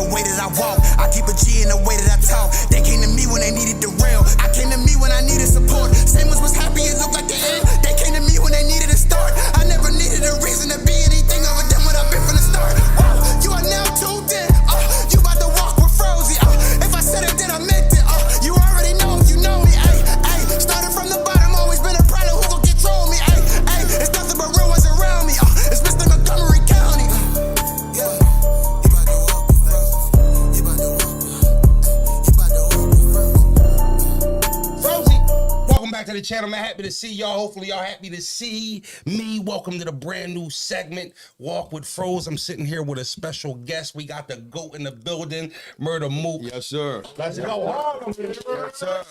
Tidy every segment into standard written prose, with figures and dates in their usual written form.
the way that I walk. I keep a G in the way that I talk. They came to me when they needed the real. I came to me when I needed support. Same ones was happy, it looked like the end. They came to me when they needed a start. I never needed a reason to be anything other than what I've been from the start. You are now tuned in. You about to walk with Frozy. If I said it, then I meant it. You already know, you know me. Started from the bottom, always been a product who gon' control me. It's nothing but real ones around me. It's Mr. Montgomery County. Back to the channel, man. Happy to see y'all. Hopefully y'all happy to see me. Welcome to the brand new segment, Walk with Froze. I'm sitting here with a special guest. We got the GOAT in the building, Murda Mook. Yes, sir. Let's go Harlem. Yes, sir.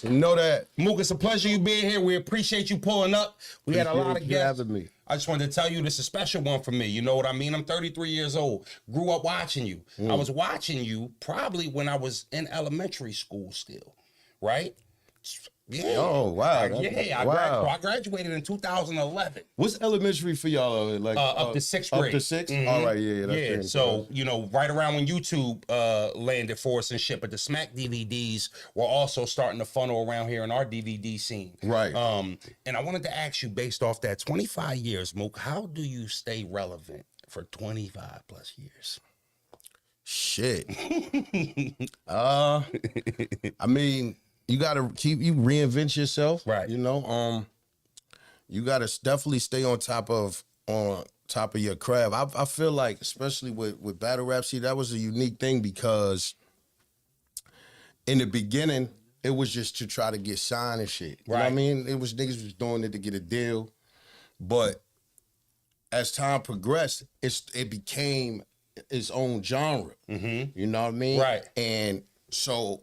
You know that. Mook, it's a pleasure you being here. We appreciate you pulling up. We had a lot of guests. Having me. I just wanted to tell you this is a special one for me. You know what I mean? I'm 33 years old. Grew up watching you. I was watching you probably when I was in elementary school still, right? Yeah. Oh, wow. I graduated in 2011. What's elementary for y'all? Like up to 6th grade. Up to 6th? All right, yeah. That's so, you know, right around when YouTube landed for us and shit, but the Smack DVDs were also starting to funnel around here in our DVD scene. Right. And I wanted to ask you, based off that 25 years, Mook, how do you stay relevant for 25 plus years? Shit. I mean, you gotta you reinvent yourself, right? You know, you gotta definitely stay on top of your craft. I feel like, especially with battle rap, see, that was a unique thing because in the beginning it was just to try to get signed and shit. You know what I mean? It was niggas was doing it to get a deal, but as time progressed, it became its own genre. You know what I mean? Right. And so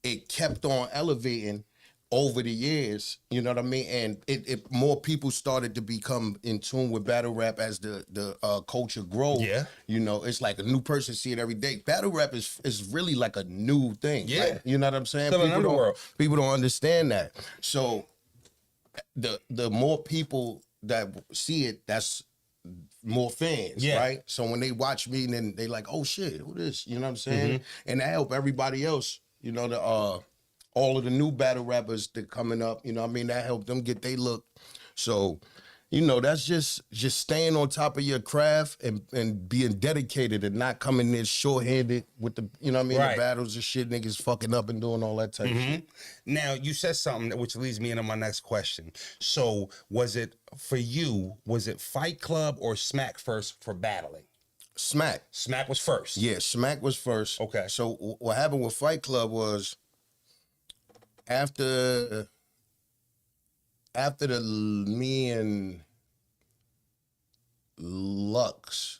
it kept on elevating over the years, you know what I mean? And it more people started to become in tune with battle rap as the culture grows. Yeah. You know, it's like a new person see it every day. Battle rap is really like a new thing. Yeah. Like, you know what I'm saying? Still an underworld. People don't understand that. So the more people that see it, that's more fans, right? So when they watch me, then they like, oh shit, who this? You know what I'm saying? And that help everybody else. You know, all of the new battle rappers that coming up, you know what I mean? That helped them get their look. So, you know, that's just staying on top of your craft and being dedicated and not coming in short-handed with the, you know what I mean, the battles and shit, niggas fucking up and doing all that type of shit. Now, you said something which leads me into my next question. So, was it, for you, was it Fight Club or Smack first for battling? Smack. Smack was first. Yeah, Smack was first. Okay. So what happened with Fight Club was after me and Lux.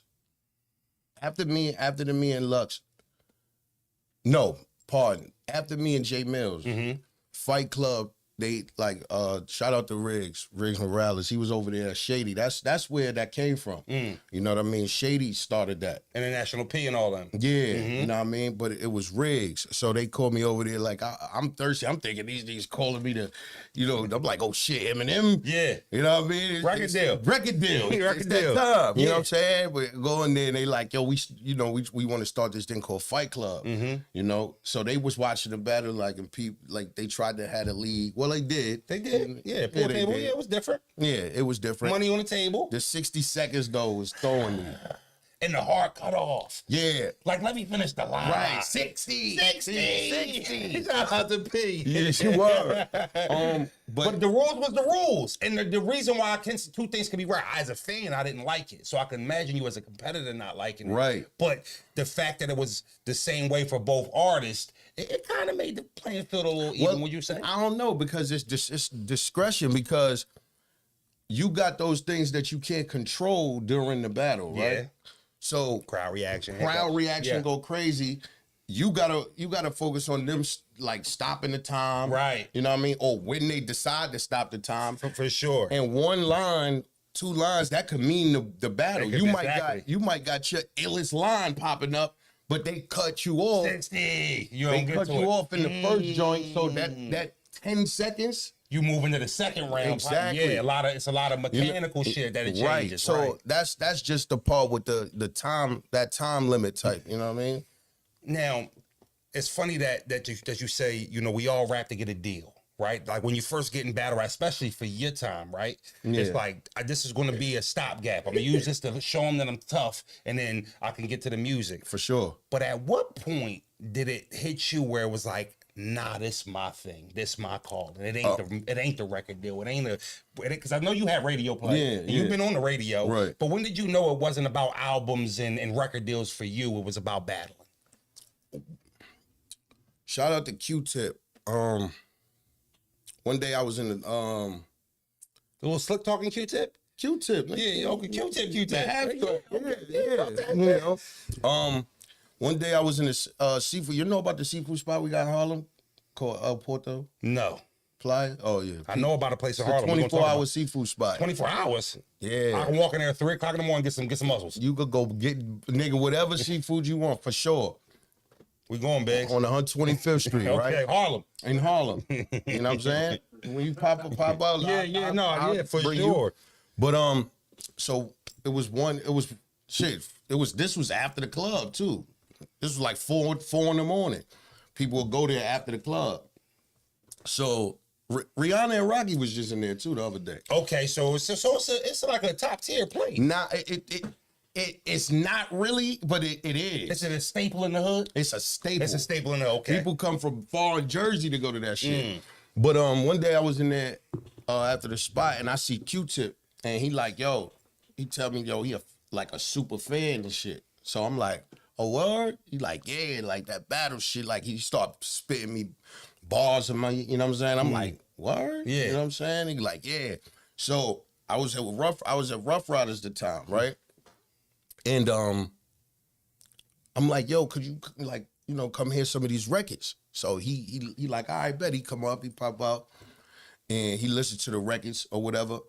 After me and Lux. No, pardon. After me and Jay Mills, Fight Club, they like shout out to Riggs Morales. He was over there at Shady. That's where that came from. You know what I mean? Shady started that. International P and all them. Yeah, you know what I mean? But it was Riggs. So they called me over there like, I'm thirsty. I'm thinking these niggas calling me to, you know, I'm like, oh shit, Eminem. Yeah. You know what I mean? Record deal. Record deal. Record deal. Time, you know what I'm saying? But go in there and they like, yo, we want to start this thing called Fight Club. You know? So they was watching the battle like, and people, like they tried to have a league. Well, they did. They did. Yeah, pool table. Yeah, it was different. Yeah, it was different. Money on the table. The 60 seconds though was throwing me. And the hard cut off. Yeah. Like, let me finish the line. Right. 60. Shout out to P. Yes, you were. But the rules was the rules. And the reason why two things can be right. As a fan, I didn't like it. So I can imagine you as a competitor not liking it. Right. But the fact that it was the same way for both artists, it kind of made the playing field a little even, would you say? I don't know, because it's discretion, because you got those things that you can't control during the battle, right? Yeah. So crowd reaction go crazy. You gotta focus on them like stopping the time, right? You know what I mean? Or when they decide to stop the time, for sure. And one line, two lines, that could mean the battle. You might got your illest line popping up, but they cut you off. 60. They cut you off in the first joint, so that 10 seconds You move into the second round. Exactly. Yeah, it's a lot of mechanical shit that it changes. Right. So that's just the part with the time, that time limit type. You know what I mean? Now, it's funny that you say, you know, we all rap to get a deal, right? Like when you first get in battle rap, especially for your time, right? Yeah. It's like this is going to be a stopgap. I'm gonna use this to show them that I'm tough, and then I can get to the music. For sure. But at what point did it hit you where it was like, nah, this my thing, this my call, and it ain't the record deal, it ain't because I know you had radio play, and you've been on the radio, right? But when did you know it wasn't about albums and record deals for you? It was about battling. Shout out to Q-Tip. One day I was in the A little slick talking Q-Tip. Q-Tip, yeah, okay, Q-Tip. Yeah. You know. One day I was in this seafood. You know about the seafood spot we got in Harlem called El Porto? No. Playa? Oh, yeah. I know about a place in Harlem. 24-hour seafood spot. 24 hours? Yeah. I can walk in there at 3 o'clock in the morning and get some mussels. You could go get, nigga, whatever seafood you want, for sure. We going, Biggs. On 125th Street, right? Okay, Harlem. In Harlem. You know what I'm saying? When you pop out, I'll for sure. You. But, so this was after the club, too. This was like 4 in the morning. People would go there after the club. So Rihanna and Rocky was just in there too the other day. Okay, so it's like a top tier place. Nah, it's not really, but it is. Is it a staple in the hood? It's a staple. It's a staple in the hood. Okay. People come from far in Jersey to go to that shit. But one day I was in there after the spot and I see Q-Tip and he like, yo, he tell me, yo, he like a super fan and shit. So I'm like, oh, word? He like, yeah, like that battle shit. Like he start spitting me bars of my, you know what I'm saying? I'm like, word? Yeah. You know what I'm saying? He like, yeah. So I was at Rough Riders at the time, right? And I'm like, yo, could you like, you know, come hear some of these records? So he like, all right, bet. He come up, he pop out, and he listened to the records or whatever.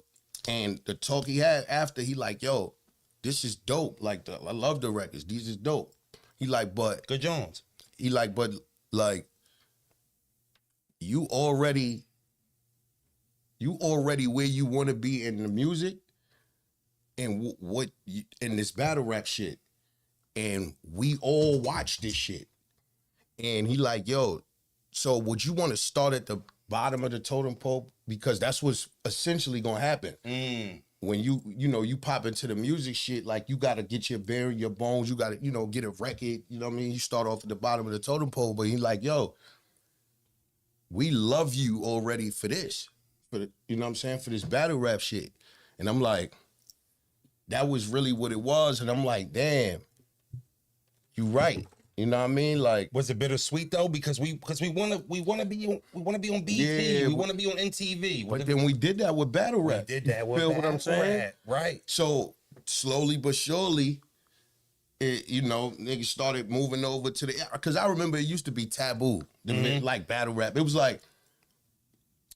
And the talk he had after, he like, yo, this is dope. Like, I love the records. These is dope. He like, but Good Jones. He like, but like, you already where you want to be in the music, and in this battle rap shit, and we all watch this shit. And he like, yo, so would you want to start at the bottom of the totem pole, because that's what's essentially gonna happen. When you pop into the music shit, like you gotta get your bearing, your bones, you gotta, get a record, you know what I mean? You start off at the bottom of the totem pole, but he like, yo, we love you already for this, you know what I'm saying? For this battle rap shit. And I'm like, that was really what it was. And I'm like, damn, you right. You know what I mean? Like, was it bittersweet though? Because we wanna be on BT, yeah, we wanna be on NTV. But then we did that with battle rap. We did that with Feel what I'm saying? rap, right? So slowly but surely, niggas started moving over to because I remember it used to be taboo, like battle rap. It was like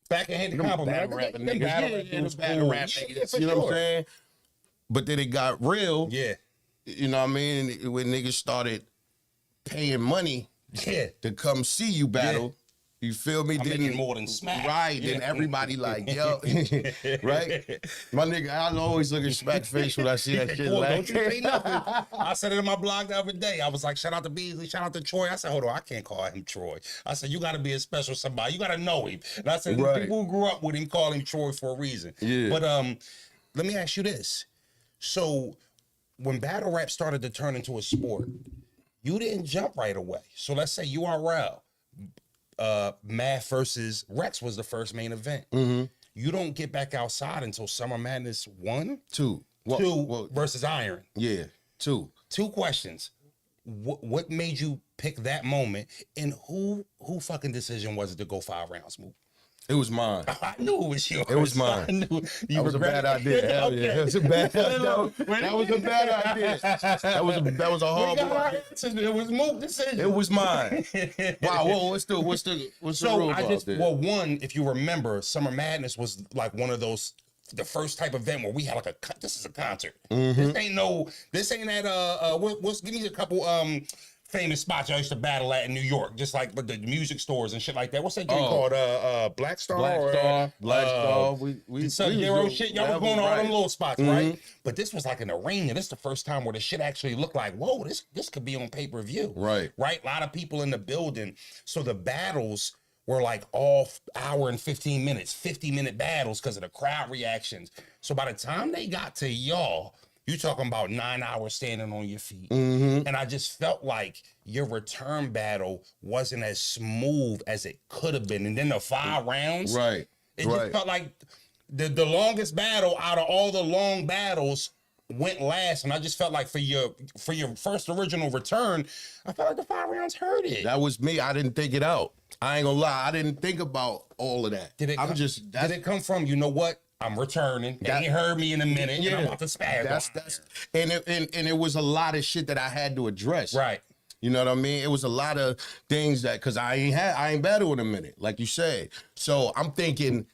backhand compliment. Battle rap niggas, battle rap niggas. You know what I'm saying? But then it got real. Yeah. You know what I mean? When niggas started paying money to come see you battle. You feel me? I'm making more than smack. Right. Then everybody like, yo, right? My nigga, I always look at Smack face when I see that shit. Boy, don't you say nothing. I said it in my blog the other day. I was like, shout out to Beasley, shout out to Troy. I said, hold on, I can't call him Troy. I said, you got to be a special somebody. You got to know him. And I said, people who grew up with him call him Troy for a reason. Yeah. But let me ask you this. So when battle rap started to turn into a sport, you didn't jump right away. So let's say URL, Math versus Rex was the first main event. You don't get back outside until Summer Madness 1? 2. Two versus Iron. Yeah, 2. 2 questions. What made you pick that moment, and who fucking decision was it to go 5 rounds, Mook? It was mine. I knew it was yours. It was mine. I knew That was a bad idea. Hell yeah. It was a bad idea. That was a bad idea. That was a horrible idea. It was Mook's decision. It was mine. Wow. Whoa, what's the rule about this? Well, one, if you remember, Summer Madness was like one of those, the first type of event where we had like this is a concert. This ain't that give me a couple famous spots I used to battle at in New York, just like the music stores and shit like that. What's that joint called? Black Star? Black Star. We Sub-Zero shit. Y'all was going to all them little spots, right? Mm-hmm. But this was like an arena. This is the first time where the shit actually looked like, whoa, this could be on pay-per-view. Right. A lot of people in the building. So the battles were like all hour and 15 minutes, 50-minute battles because of the crowd reactions. So by the time they got to y'all, you talking about 9 hours standing on your feet. Mm-hmm. And I just felt like your return battle wasn't as smooth as it could have been. And then the 5 rounds. Right. It just felt like the longest battle out of all the long battles went last. And I just felt like for your first original return, I felt like the 5 rounds hurt it. That was me. I didn't think it out. I ain't gonna lie. I didn't think about all of that. Did it come from, you know what? I'm returning. They ain't heard me in a minute. Yeah, and I'm about to spaz. And it was a lot of shit that I had to address. Right. You know what I mean? It was a lot of things that, cause I ain't battled in a minute, like you said. So I'm thinking,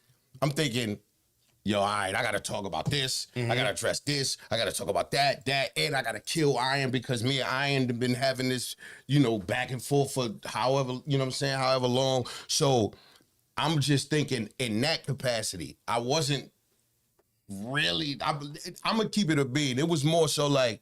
yo, all right, I gotta talk about this. I gotta address this. I gotta talk about that, and I gotta kill Iron because me and Iron have been having this, back and forth for however, however long. So I'm just thinking in that capacity, I wasn't really, I'm gonna keep it a beat. It was more so like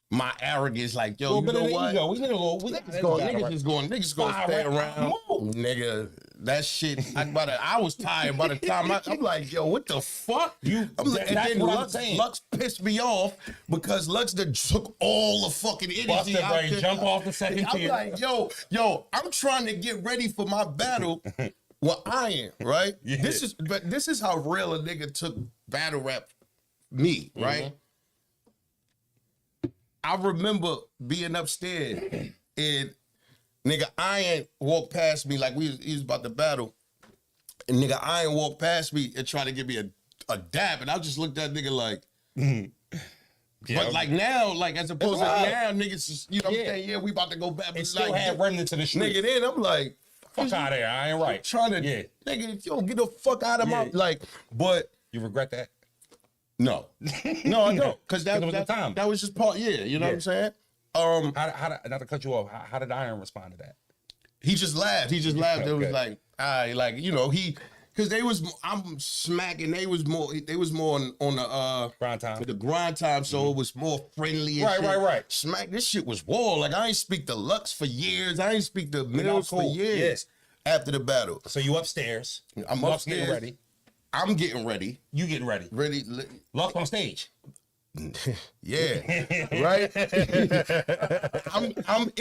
my arrogance, like, yo, you know what? Niggas gonna stay around. Nigga, that shit, I was tired by the time I'm like, yo, what the fuck? And then Lux pissed me off because Lux done took all the fucking energy out there. Jump off the second tier. I'm like, yo, I'm trying to get ready for my battle. Well, Iron, right? Yeah. This is how real a nigga took battle rap me, right? I remember being upstairs and nigga Iron walked past me like he was about to battle. And nigga Iron walked past me and tried to give me a dab. And I just looked at nigga like, but like now, like as opposed to now, niggas just, what I'm saying? Yeah, we about to go back. It still had remnants in the street. Nigga, then I'm like, fuck out of there. I ain't right. I'm trying to, nigga, if you don't get the fuck out of my, like, but. You regret that? No, I don't. Because that was the time. That was just part, you know what I'm saying? How not to cut you off, how did Iron respond to that? He just laughed. It was like, because I'm smacking, they was more on the grind time. The grind time, so it was more friendly and shit. Right. Smack, this shit was war. Like I ain't speak to Lux for years. I ain't speak to Mills for years after the battle. So you upstairs. I'm Lux upstairs. getting ready. I'm getting ready. You getting ready. Ready. Lux on stage. Yeah. Right? I'm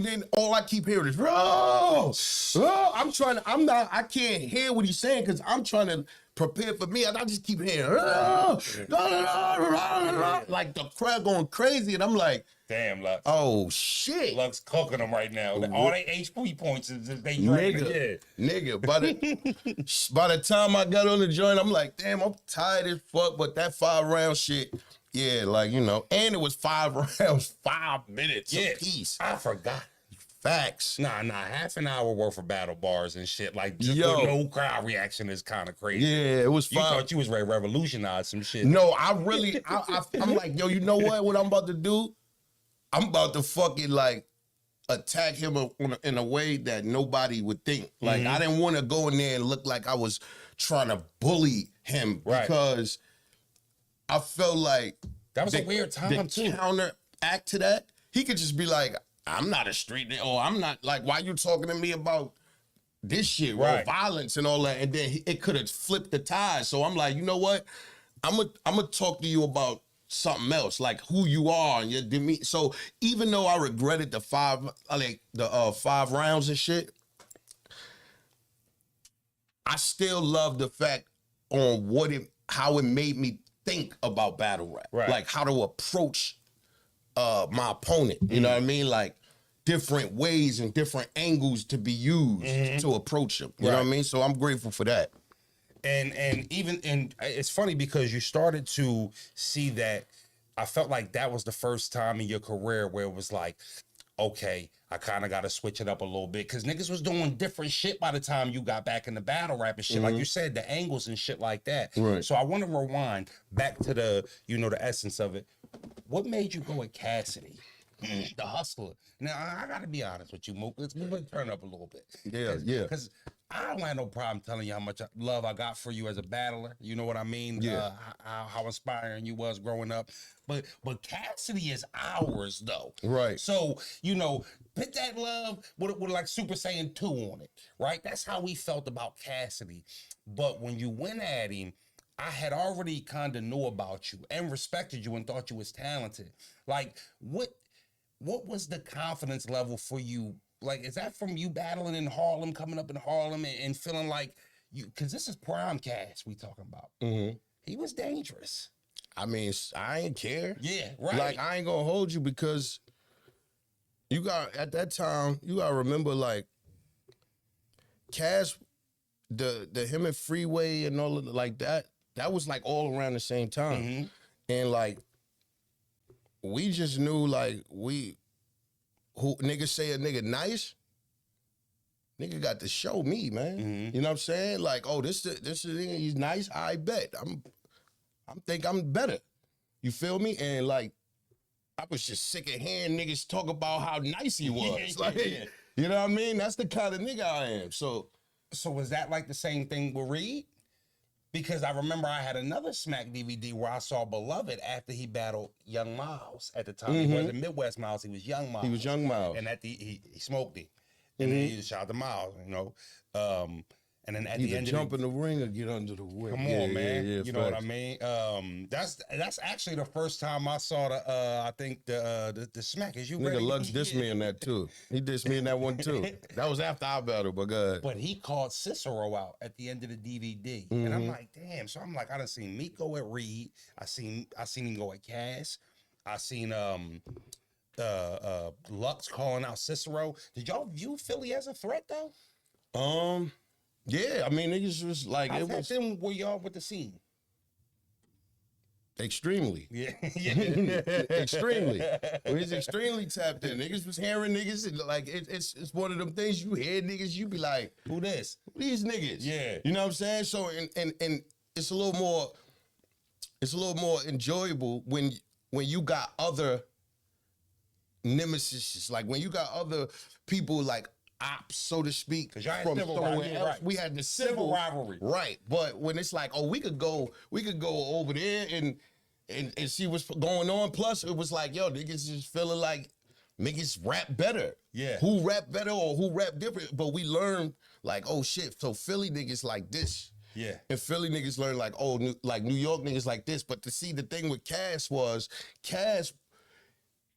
then all I keep hearing is, bro. I can't hear what he's saying because I'm trying to prepare for me. And I just keep hearing, like the crowd going crazy. And I'm like, damn, Lux. Oh, shit. Lux cooking them right now. All they HP points is they drinking. Nigga, by the time I got on the joint, I'm like, damn, I'm tired as fuck. But that 5-round shit, like, and it was 5 rounds, 5 minutes apiece. I forgot. Facts. Nah, half an hour worth of battle bars and shit. Like, just with no crowd reaction is kind of crazy. Yeah, it was fun. You thought you was ready to revolutionize some shit. No, I'm like, yo, you know what I'm about to do? I'm about to fucking like attack him in a way that nobody would think. Like I didn't want to go in there and look like I was trying to bully him because I felt like that was a weird time too. Counteract to that, he could just be like, I'm not a street nigga, or I'm not like, why you talking to me about this shit, or violence and all that? And then it could have flipped the tide. So I'm like, you know what? I'm gonna talk to you about something else, like who you are and your demeanor. So even though I regretted the 5 rounds and shit, I still love the fact on how it made me think about battle rap, like how to approach my opponent. You know what I mean? Like different ways and different angles to be used to approach him. You know what I mean? So I'm grateful for that. And it's funny because you started to see that. I felt like that was the first time in your career where it was like, okay, I kind of got to switch it up a little bit because niggas was doing different shit by the time you got back in the battle rap and shit. Like you said, the angles and shit like that. Right. So I want to rewind back to the essence of it. What made you go with Cassidy? the hustler. Now I gotta be honest with you, Mook. Let's turn up a little bit. Yeah. Because I don't have no problem telling you how much love I got for you as a battler. You know what I mean? Yeah. How inspiring you was growing up. But Cassidy is ours though. Right. So, you know, put that love with like Super Saiyan 2 on it, right? That's how we felt about Cassidy. But when you went at him, I had already kind of knew about you and respected you and thought you was talented. Like, what was the confidence level for you? Like, is that from you battling in Harlem, coming up in Harlem and feeling like you, because this is prime Cass we talking about. Mm-hmm. He was dangerous. I mean, I ain't care. Yeah, right. Like, I ain't gonna hold you because you got, at that time, you gotta remember, like, Cass, the him and Freeway and all of the, like that was like all around the same time. Mm-hmm. And like, we just knew like who niggas say a nigga nice, nigga got to show me, man. Mm-hmm. You know what I'm saying? Like, oh, this nigga, he's nice, I bet. I'm think I'm better. You feel me? And like, I was just sick of hearing niggas talk about how nice he was. Like, you know what I mean? That's the kind of nigga I am. So was that like the same thing with Reed? Because I remember I had another Smack DVD where I saw Beloved after he battled Young Miles at the time. Mm-hmm. He wasn't Midwest Miles, he was Young Miles. He was Young Miles. And at the he smoked him. And then he shot the Miles, you know. And then at the end jump in the ring or get under the whip. Come on, man. You know what I mean? That's actually the first time I saw I think the Smack. Is you nigga ready? Lux dissed me in that too. He dissed me in that one too. That was after I battled, but God. But he called Cicero out at the end of the DVD. Mm-hmm. And I'm like, damn. So I'm like, I done seen Meek go at Reed. I seen him go at Cass. I seen Lux calling out Cicero. Did y'all view Philly as a threat though? Yeah, I mean, niggas was like, it was them were y'all with the scene. Extremely. Yeah. Extremely. We was extremely tapped in. Niggas was hearing niggas, and like, it's one of them things you hear niggas, you be like, who this? Who these niggas? Yeah. You know what I'm saying? So, and it's a little more enjoyable when you got other nemesis, like when you got other people like ops, so to speak, from somewhere else. Right. We had the civil rivalry, right? But when it's like, oh, we could go over there and see what's going on. Plus, it was like, yo, niggas just feeling like niggas rap better. Yeah, who rap better or who rap different? But we learned like, oh shit, so Philly niggas like this. Yeah, and Philly niggas learned like, oh, New York niggas like this. But to see the thing with Cass,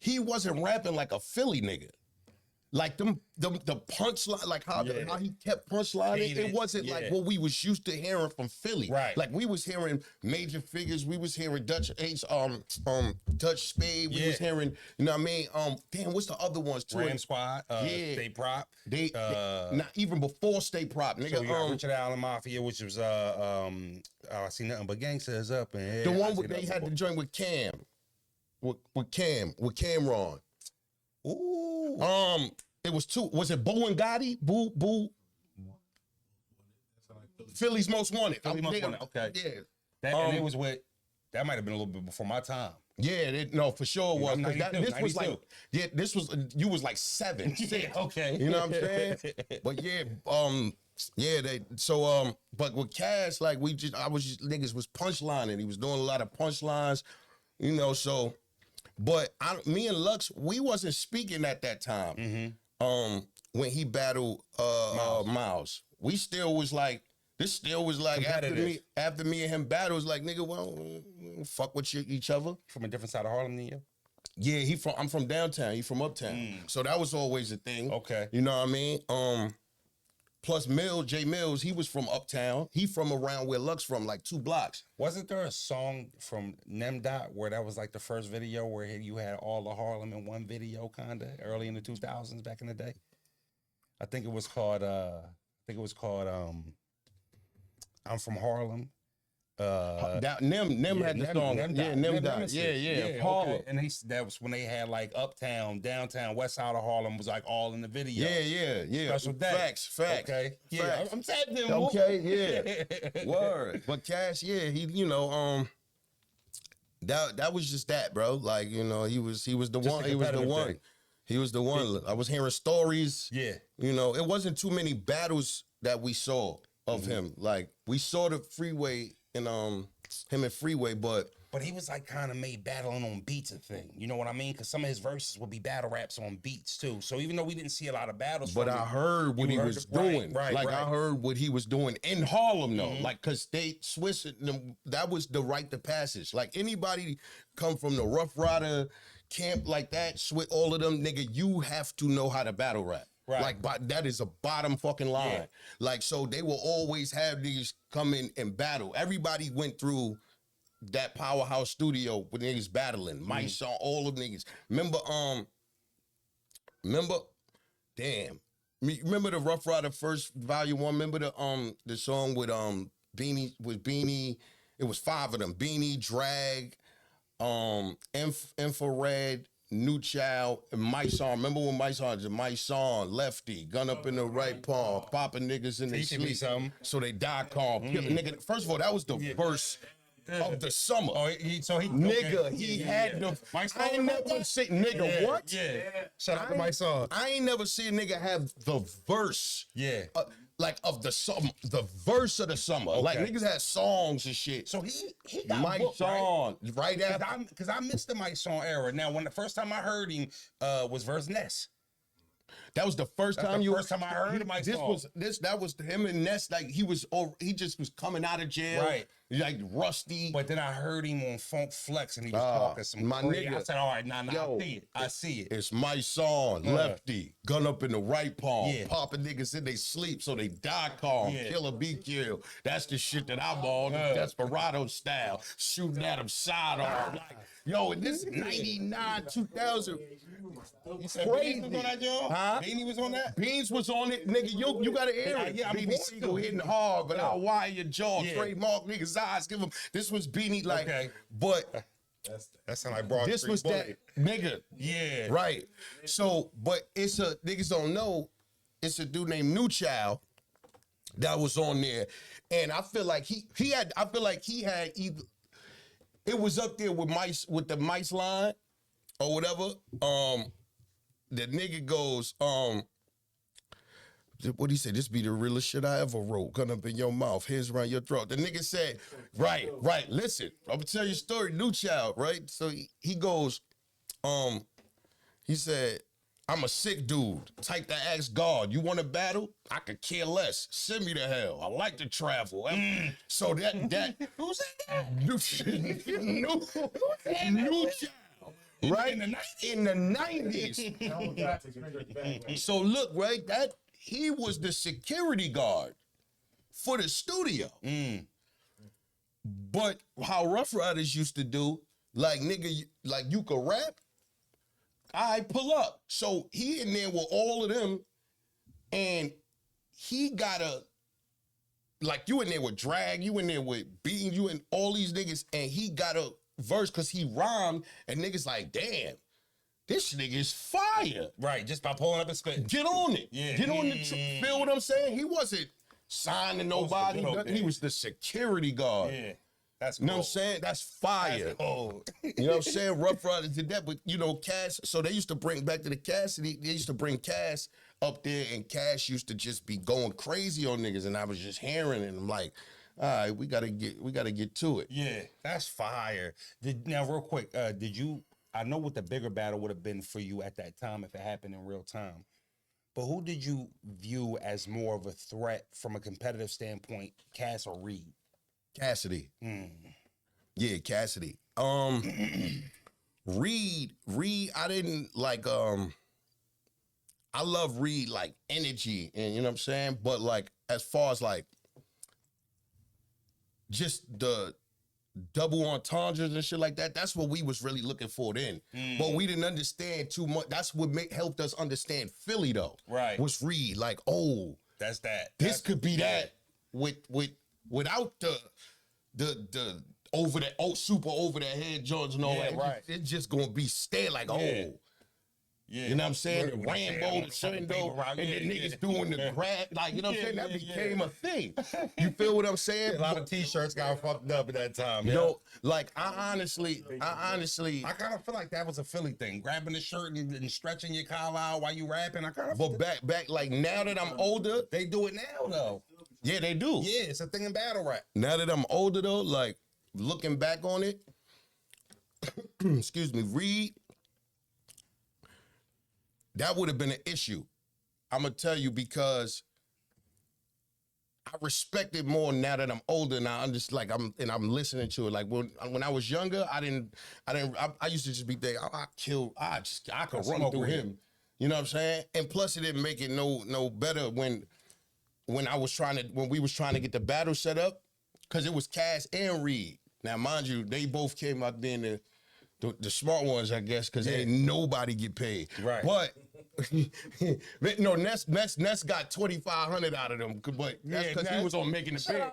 he wasn't rapping like a Philly nigga. Like the punchline, like how he kept punchlining, it wasn't like what we was used to hearing from Philly. Right. Like we was hearing Major Figures, we was hearing Dutch H, Dutch Spade, we was hearing, you know what I mean? Damn, what's the other ones too? Ram Squad, State Prop. They not even before State Prop, nigga. So you got Richard Allen Mafia, which was I see nothing but gangsters up in here. The one where they had to join with Cam. With Cameron. Ooh. It was two. Was it Bo and Gotti? Boo. Philly's Most Wanted. Okay. Yeah. And it was that might have been a little bit before my time. Yeah, no, for sure it was. 92, this was like, you was like 7. Yeah, okay. You know what I'm saying? But yeah, but with Cass, like niggas was punchlining. He was doing a lot of punchlines, you know, so. But me and Lux, we wasn't speaking at that time. Mm-hmm. When he battled Miles, we still was like, this still was like after me and him battle, was like, nigga, well, fuck with each other. From a different side of Harlem than you? Yeah, I'm from downtown. He from uptown. So that was always a thing. Okay. You know what I mean? Plus Jay Mills, he was from uptown. He from around where Lux from, like 2 blocks. Wasn't there a song from Nemdot where that was like the first video where you had all of Harlem in one video, kinda early in the 2000s, back in the day? I think it was called I'm From Harlem. Nem had the song. Nemdot. Yeah. Harlem. Okay. And that was when they had like uptown, downtown, west side of Harlem was like all in the video. Yeah. Special day. Facts. Okay. Yeah. Facts. I'm tapping in. Okay, yeah. Word. But Cash, yeah, he, you know, that was just that, bro. Like, you know, he was the one. He was the one. Thing. He was the one. I was hearing stories. Yeah. You know, it wasn't too many battles that we saw of him. Like, we saw the Freeway and him and Freeway, but he was like kind of made battling on beats a thing. You know what I mean? Because some of his verses would be battle raps on beats too. So even though we didn't see a lot of battles, but I heard what he was doing. Right. I heard what he was doing in Harlem though. Like, cause they Swiss, that was the rite of passage. Like, anybody come from the Rough Rider camp like that, all of them, nigga, you have to know how to battle rap. Right. Like, but that is a bottom fucking line. Yeah. Like, so they will always have these come in and battle. Everybody went through that Powerhouse studio with niggas battling. Mike saw all of niggas. Remember the Rough Rider first volume 1? Remember the song with Beanie? It was 5 of them. Beanie, Drag, Infrared, New Child, and My Song. Remember when My Song, Lefty, gun up in the right palm, popping niggas in their sleep. So they die calm. Nigga, first of all, that was the verse of the summer. Oh, he had the. I ain't never see nigga what? Yeah. Shout out to my song. I ain't never see a nigga have the verse. Yeah. Like of the summer, the verse of the summer. Like, niggas had songs and shit. So he got Mike booked, Song right after. Because I missed the Mike Song era. Now, when the first time I heard him was verse Ness. That was the first time first time I heard Mike Song. That was him and Ness. Like, he just was coming out of jail. Right. Like rusty. But then I heard him on Funk Flex and he was talking some crazy. Nigga. I said, all right, nah, I see it. It's My Song, Lefty, gun up in the right palm, popping niggas in they sleep so they die calm, kill or be killed. That's the shit that I'm on, Desperado style, shooting at him side on. Like, yo, and this 99, 2000. You said Beans was on that, y'all? Huh? Beanie was on that? Beans was on it, nigga. You gotta hear it. Yeah, I'm Beanie Siegel hitting hard, but I'll wire your jaw, trademark niggas' eyes. Give him. This was Beanie, like, but that sound like Broad this Street was Bullet. that nigga. Yeah. Right. So, but it's a niggas don't know. It's a dude named New Child that was on there, and I feel like he had either. It was up there with the mice line or whatever. The nigga goes, what he say? This be the realest shit I ever wrote. Gun up in your mouth, hands around your throat. The nigga said, right. Listen, I'm gonna tell you a story. New Child, right? So he goes, he said, I'm a sick dude. Type to ask God, you want to battle? I could care less. Send me to hell. I like to travel. So that Who said that? New Child. Right? In the 90s. So look, right? That he was the security guard for the studio. But how Rough Riders used to do, like, nigga, like, you could rap, I pull up. So he in there with all of them, and he gotta, like, you in there with Drag, you in there with Bean, you and all these niggas, and he got a verse because he rhymed, and niggas like, damn, this nigga is fire. Right, just by pulling up and spitting. Get on it. Yeah. Get on the feel what I'm saying? He wasn't signing nobody. Nothing. He was the security guard. Yeah. That's cool. You know what I'm saying? That's fire. That's cool. You know what I'm saying? Rough Riders did that, but you know, Cass, so they used to bring back to the Cassidy, they used to bring Cass up there, and Cass used to just be going crazy on niggas, and I was just hearing it, and I'm like, all right, we gotta get to it. Yeah, that's fire. Now, real quick, did you? I know what the bigger battle would have been for you at that time if it happened in real time, but who did you view as more of a threat from a competitive standpoint, Cass or Reed? Cassidy. Yeah, Cassidy. Reed, I didn't like, I love Reed, like, energy, and you know what I'm saying? But, like, as far as, like, just the double entendres and shit like that, that's what we was really looking for then. But we didn't understand too much. That's what helped us understand Philly, though. Right. Was Reed, like, oh. That's that. This could be that without the over the super over the head George and all that. Right. It's just gonna be stay like, Yeah. Yeah. You know what I'm saying? The Yeah, Rambo, the Shundo, and the niggas doing the grab. Like, you know what I'm saying? That became a thing. You feel what I'm saying? A lot of t-shirts got fucked up at that time. Yo, like, I honestly. I kind of feel like that was a Philly thing. Grabbing the shirt and stretching your collar out while you rapping. I kind of. But back, like, now that I'm older. They do it now, though. Yeah, they do. Yeah, it's a thing in battle rap. Now that I'm older, though, like, looking back on it, excuse me, Reed, that would have been an issue. I'm going to tell you because I respect it more now that I'm older and I'm listening to it. Like when I was younger, I used to just be there. I could run through him. You know what I'm saying? And plus it didn't make it no better when we was trying to get the battle set up, because it was Cass and Reed. Now, mind you, they both came out being the smart ones, I guess, because ain't nobody get paid. Right. But no, Ness got $2,500 out of them, but that's because he was on making the band.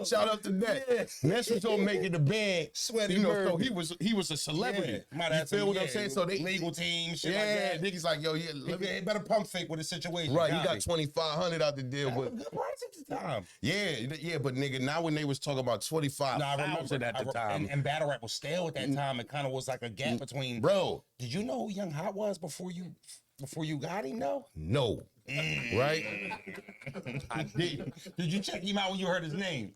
Shout out to Ness. Yeah. Ness was on making the band. Sweaty so he was a celebrity. Yeah. You feel what I'm saying? So they legal team, shit like that. Niggas like, yo, they better pump fake with the situation. Right, he got $2,500 out the deal, but good price at the time. Yeah, but nigga, now when they was talking about $25,000 at the time, and battle rap was stale at that time. It kind of was like a gap between. Bro, did you know who Young Hot was before you got him? No. Right? I did. Did you check him out when you heard his name?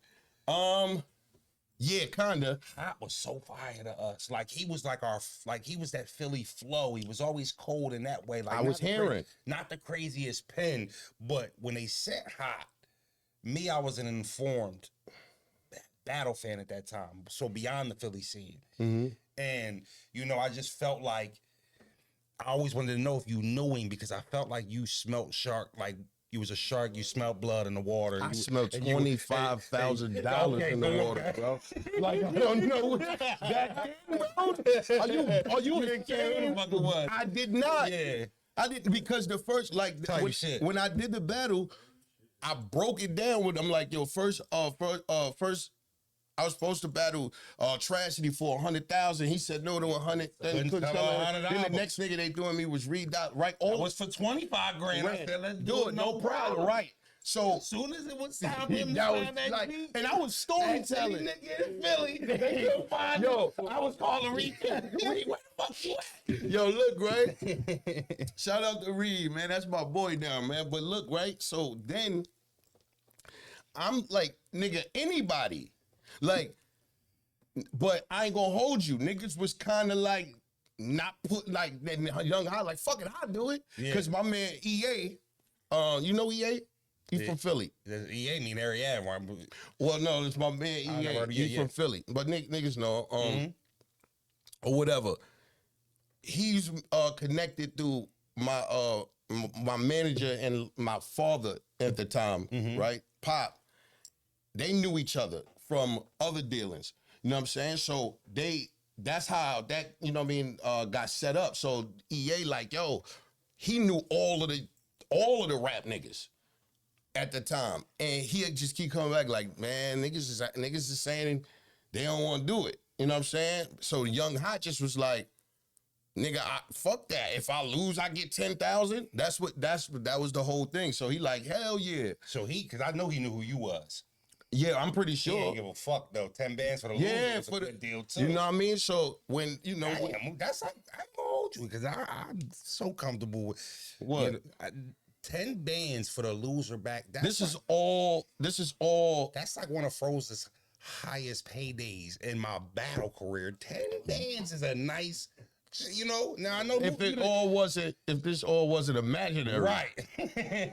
Yeah, kinda. Hot was so fire to us. Like he was he was that Philly flow. He was always cold in that way. Like I was hearing. Not the craziest pen, but when they said Hot, I was an informed battle fan at that time. So beyond the Philly scene. Mm-hmm. And, I just felt like I always wanted to know if you knew him, because I felt like you smelt shark, like you was a shark, you smelled blood in the water. I smelled $25,000 in the water, bro. Like, I don't know that. Are you a fan? I did not. Yeah. I didn't, because the first, like, when I did the battle, I broke it down with, I'm like, yo, first, I was supposed to battle Cassidy for 100,000. He said no to 100. Then the next nigga they doing me was Reed. Right? All was for 25 grand. I said, let's do it. No problem. Right. So as soon as it was time for him to that was sign that like, beat, and I was storytelling. Yo, I was calling Reed. Where the fuck you at? Yo, look, right? Shout out to Reed, man. That's my boy down, man. But look, right? So then I'm like, nigga, anybody. Like, but I ain't gonna hold you. Niggas was kind of like not put like that Young High, like, fuck it, I'll do it. Because my man EA, you know EA? He's from Philly. EA mean area. Well, no, it's my man EA. He's from Philly. But niggas know, or whatever. He's connected through my my manager and my father at the time, right? Pop. They knew each other from other dealings. You know what I'm saying? So that's how that, got set up. So EA like, yo, he knew all of the rap niggas at the time. And he'd just keep coming back like, man, niggas is saying they don't want to do it. You know what I'm saying? So Young Hot just was like, nigga, fuck that. If I lose, I get 10,000. That was the whole thing. So he like, hell yeah. So because I know he knew who you was. Yeah, I'm pretty sure. He didn't give a fuck though. 10 bands for the loser was a good deal too. You know what I mean? So when I'm gonna hold you, because I'm so comfortable with what 10 bands for the loser back. This is all. That's like one of Frozen's highest paydays in my battle career. 10 bands is a nice. Now I know if this all wasn't imaginary, right?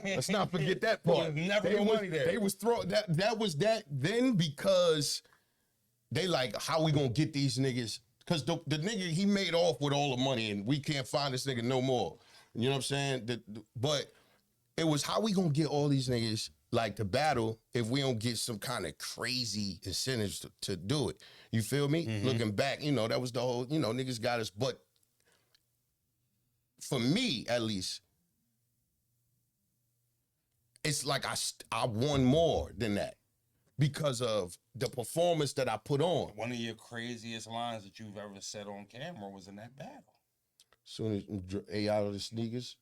Let's not forget that part. Never no money there. They was throwing that was that then, because they like, how we gonna get these niggas? Because the nigga, he made off with all the money and we can't find this nigga no more. You know what I'm saying? But it was, how we gonna get all these niggas like to battle if we don't get some kind of crazy incentives to do it? You feel me? Looking back, that was the whole, niggas got us. But for me, at least, it's like I won more than that because of the performance that I put on. One of your craziest lines that you've ever said on camera was in that battle. Soon as A out of the sneakers.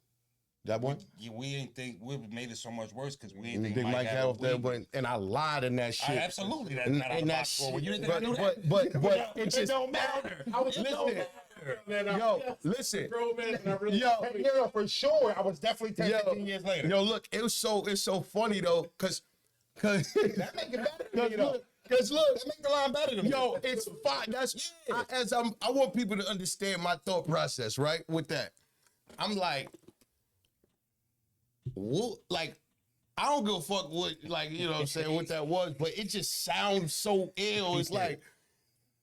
That one? We ain't think we made it so much worse because we ain't Think think Mike had off that one. one, and I lied in that shit. Absolutely, that's not out of box score. You didn't think I knew that? But it just don't matter. Listen. Yo, for sure. I was definitely 10, 15 years later. Yo, look, it's so funny though, cause that make it better to me, though. Cause look, that make the line better to me. Yo, it's fine. That's I want people to understand my thought process, right? With that, I'm like, what? Like, I don't give a fuck what, like, you know what I'm saying, what that was, but it just sounds so ill. It's like,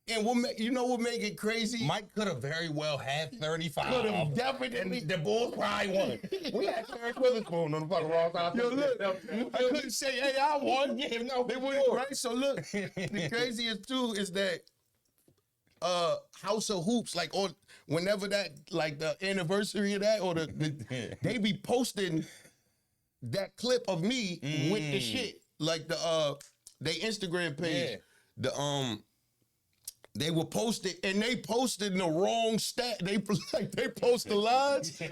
and you know what make it crazy? Mike could have very well had 35. Could have definitely. And the Bulls probably won. We had Terrence Witherspoon on the fucking wrong side. Yo, look, I couldn't say, hey, I won. Yeah, no, they wouldn't, right? So look, the craziest too is that House of Hoops, like on whenever that, like the anniversary of that, or they be posting that clip of me with the shit, like they Instagram page, they will post it, and they posted the wrong stat. They post the lines, and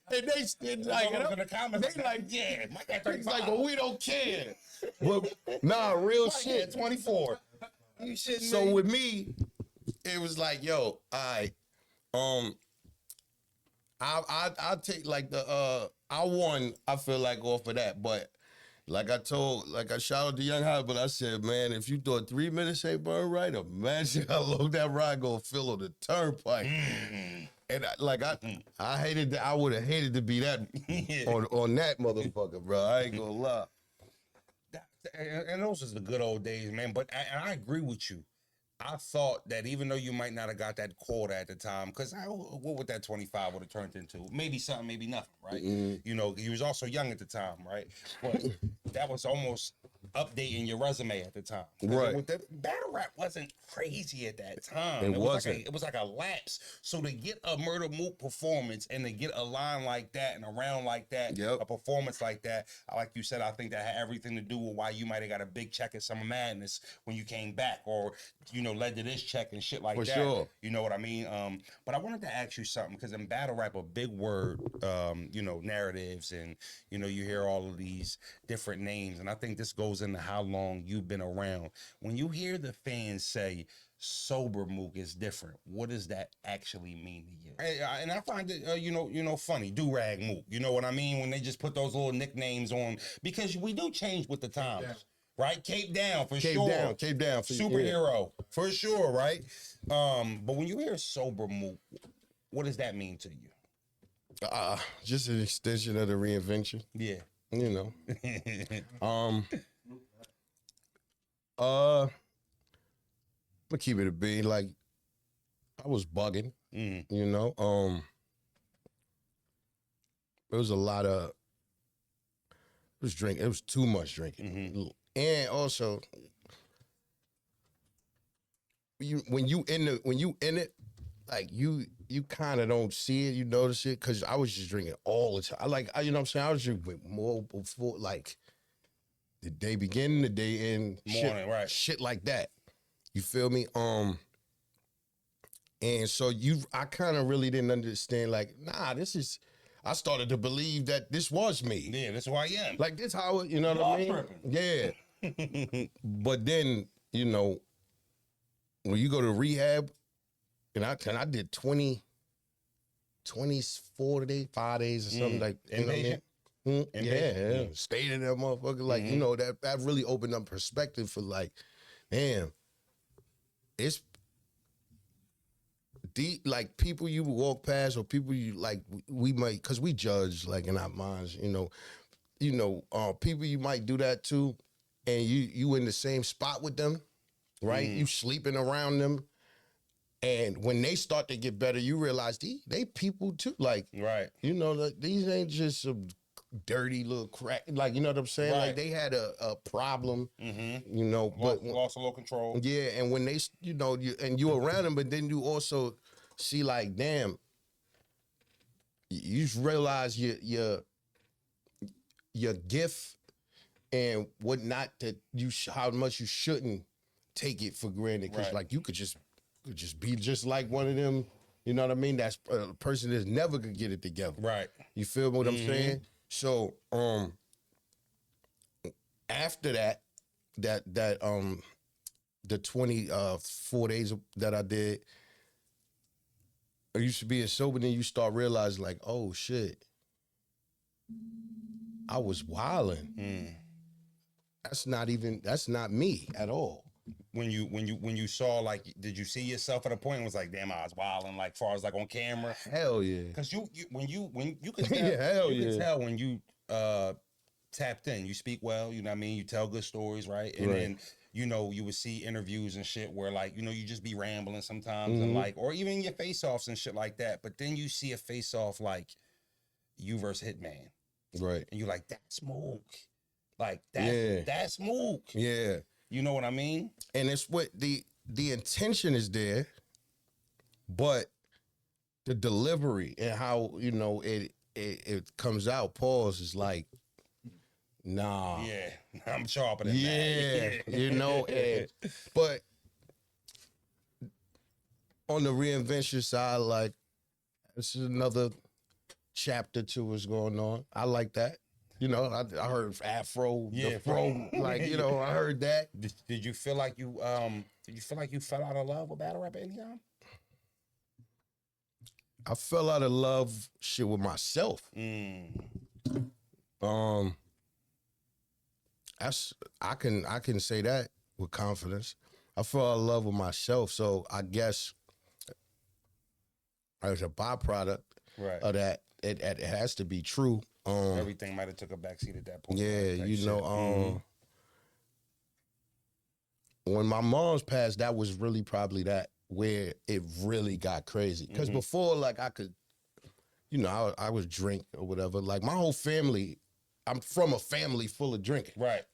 they still like in the comments, they like, yeah, Mike got it's 35. like, well, we don't care. But nah, real shit. 24. You shitting me? So with me, it was like, yo, I take like I won, I feel like, off of that. But like I shout out to Young Hot, but I said, man, if you thought 3 minutes ain't burn right, imagine how long that ride gonna feel on the turnpike. And I hated that. I would have hated to be that on that motherfucker, bro. I ain't gonna lie. And those was the good old days, man. But I agree with you. I thought that even though you might not have got that quota at the time, because what would that 25 would have turned into? Maybe something, maybe nothing, right? Mm-hmm. You know, you was also young at the time, right? But that was almost updating your resume at the time. Right. The battle rap wasn't crazy at that time. It wasn't. It was like a lapse. So to get a Murda Mook performance and to get a line like that and a round like that, a performance like that, like you said, I think that had everything to do with why you might have got a big check at Summer Madness when you came back, or, you know, led to this check and shit like that. Sure. You know what I mean? But I wanted to ask you something, because in battle rap, a big word, you know, narratives, and, you know, you hear all of these different names, and I think this goes into how long you've been around. When you hear the fans say sober Mook is different, what does that actually mean to you? And I find it, you know, funny, do-rag Mook. You know what I mean? When they just put those little nicknames on, because we do change with the times. Yeah. Right? Cape Down for sure. Cape Down for superhero for sure, right? But when you hear sober Mook, what does that mean to you? Just an extension of the reinvention. Yeah. You know. I'll keep it a beat. Like, I was bugging, you know. There was a lot of, it was too much drinking. Mm-hmm. And also, when you in it, like you kind of don't see it, you notice it, because I was just drinking all the time. You know what I'm saying? I was drinking more before, like, the day beginning, the day end, morning, right? Shit like that. You feel me? And so I kind of really didn't understand, like, nah, I started to believe that this was me. Yeah, that's who I am. Like, this how, you know what I mean? Tripping. Yeah. But then, you know, when you go to rehab, and I did 24 days, 5 days or something, like, you know what I mean? Yeah. Stayed in that motherfucker. Like, you know, that really opened up perspective for, like, damn, it's deep, like, people you walk past, or people you, like, we might, because we judge, like, in our minds, you know, people you might do that to, and you in the same spot with them, right? You sleeping around them, and when they start to get better, you realize they people too, like, right? You know, like, these ain't just some dirty little crack, like, you know what I'm saying? Right. Like, they had a problem, you know, but lost a little control. Yeah, and when they, you know, you around them, but then you also see, like, damn, you just realize your gift and what not, that how much you shouldn't take it for granted, because like, you could just be just like one of them You know what I mean? That's a person that's never gonna get it together. Right. You feel what I'm saying? So after that the 24 days that I did, I used to be sober, then you start realizing like, oh shit, I was wilding. That's not me at all. When you saw, like, did you see yourself at a point and was like, damn, I was wilding, like, far as like on camera? Hell yeah. Because you can tell, Yeah, hell you yeah. can tell when you tapped in. You speak well, you know what I mean? You tell good stories, right? And Right. then, you know, you would see interviews and shit where, like, you know, you just be rambling sometimes and like, or even your face-offs and shit like that. But then you see a face-off like you versus Hitman. Right. And you're like, that's Mook. Like, that's Mook. Yeah. You know what I mean? And it's what the intention is there, but the delivery and how, you know, it comes out, pause, is like, nah. Yeah, I'm sharper than Yeah, that. you know, but on the reinvention side, like, this is another chapter to what's going on. I like that. You know, I heard Afro, the fro, like, you know, I heard that. Did you feel like you fell out of love with battle rap anytime? I fell out of love shit with myself. I can say that with confidence. I fell out of love with myself, so I guess as a byproduct of that, it has to be true. Everything might have took a backseat at that point. Yeah, like you know, when my mom's passed, that was really probably that where it really got crazy. Because before, like, I could, you know, I was drink or whatever. Like, my whole family, I'm from a family full of drinking. Right.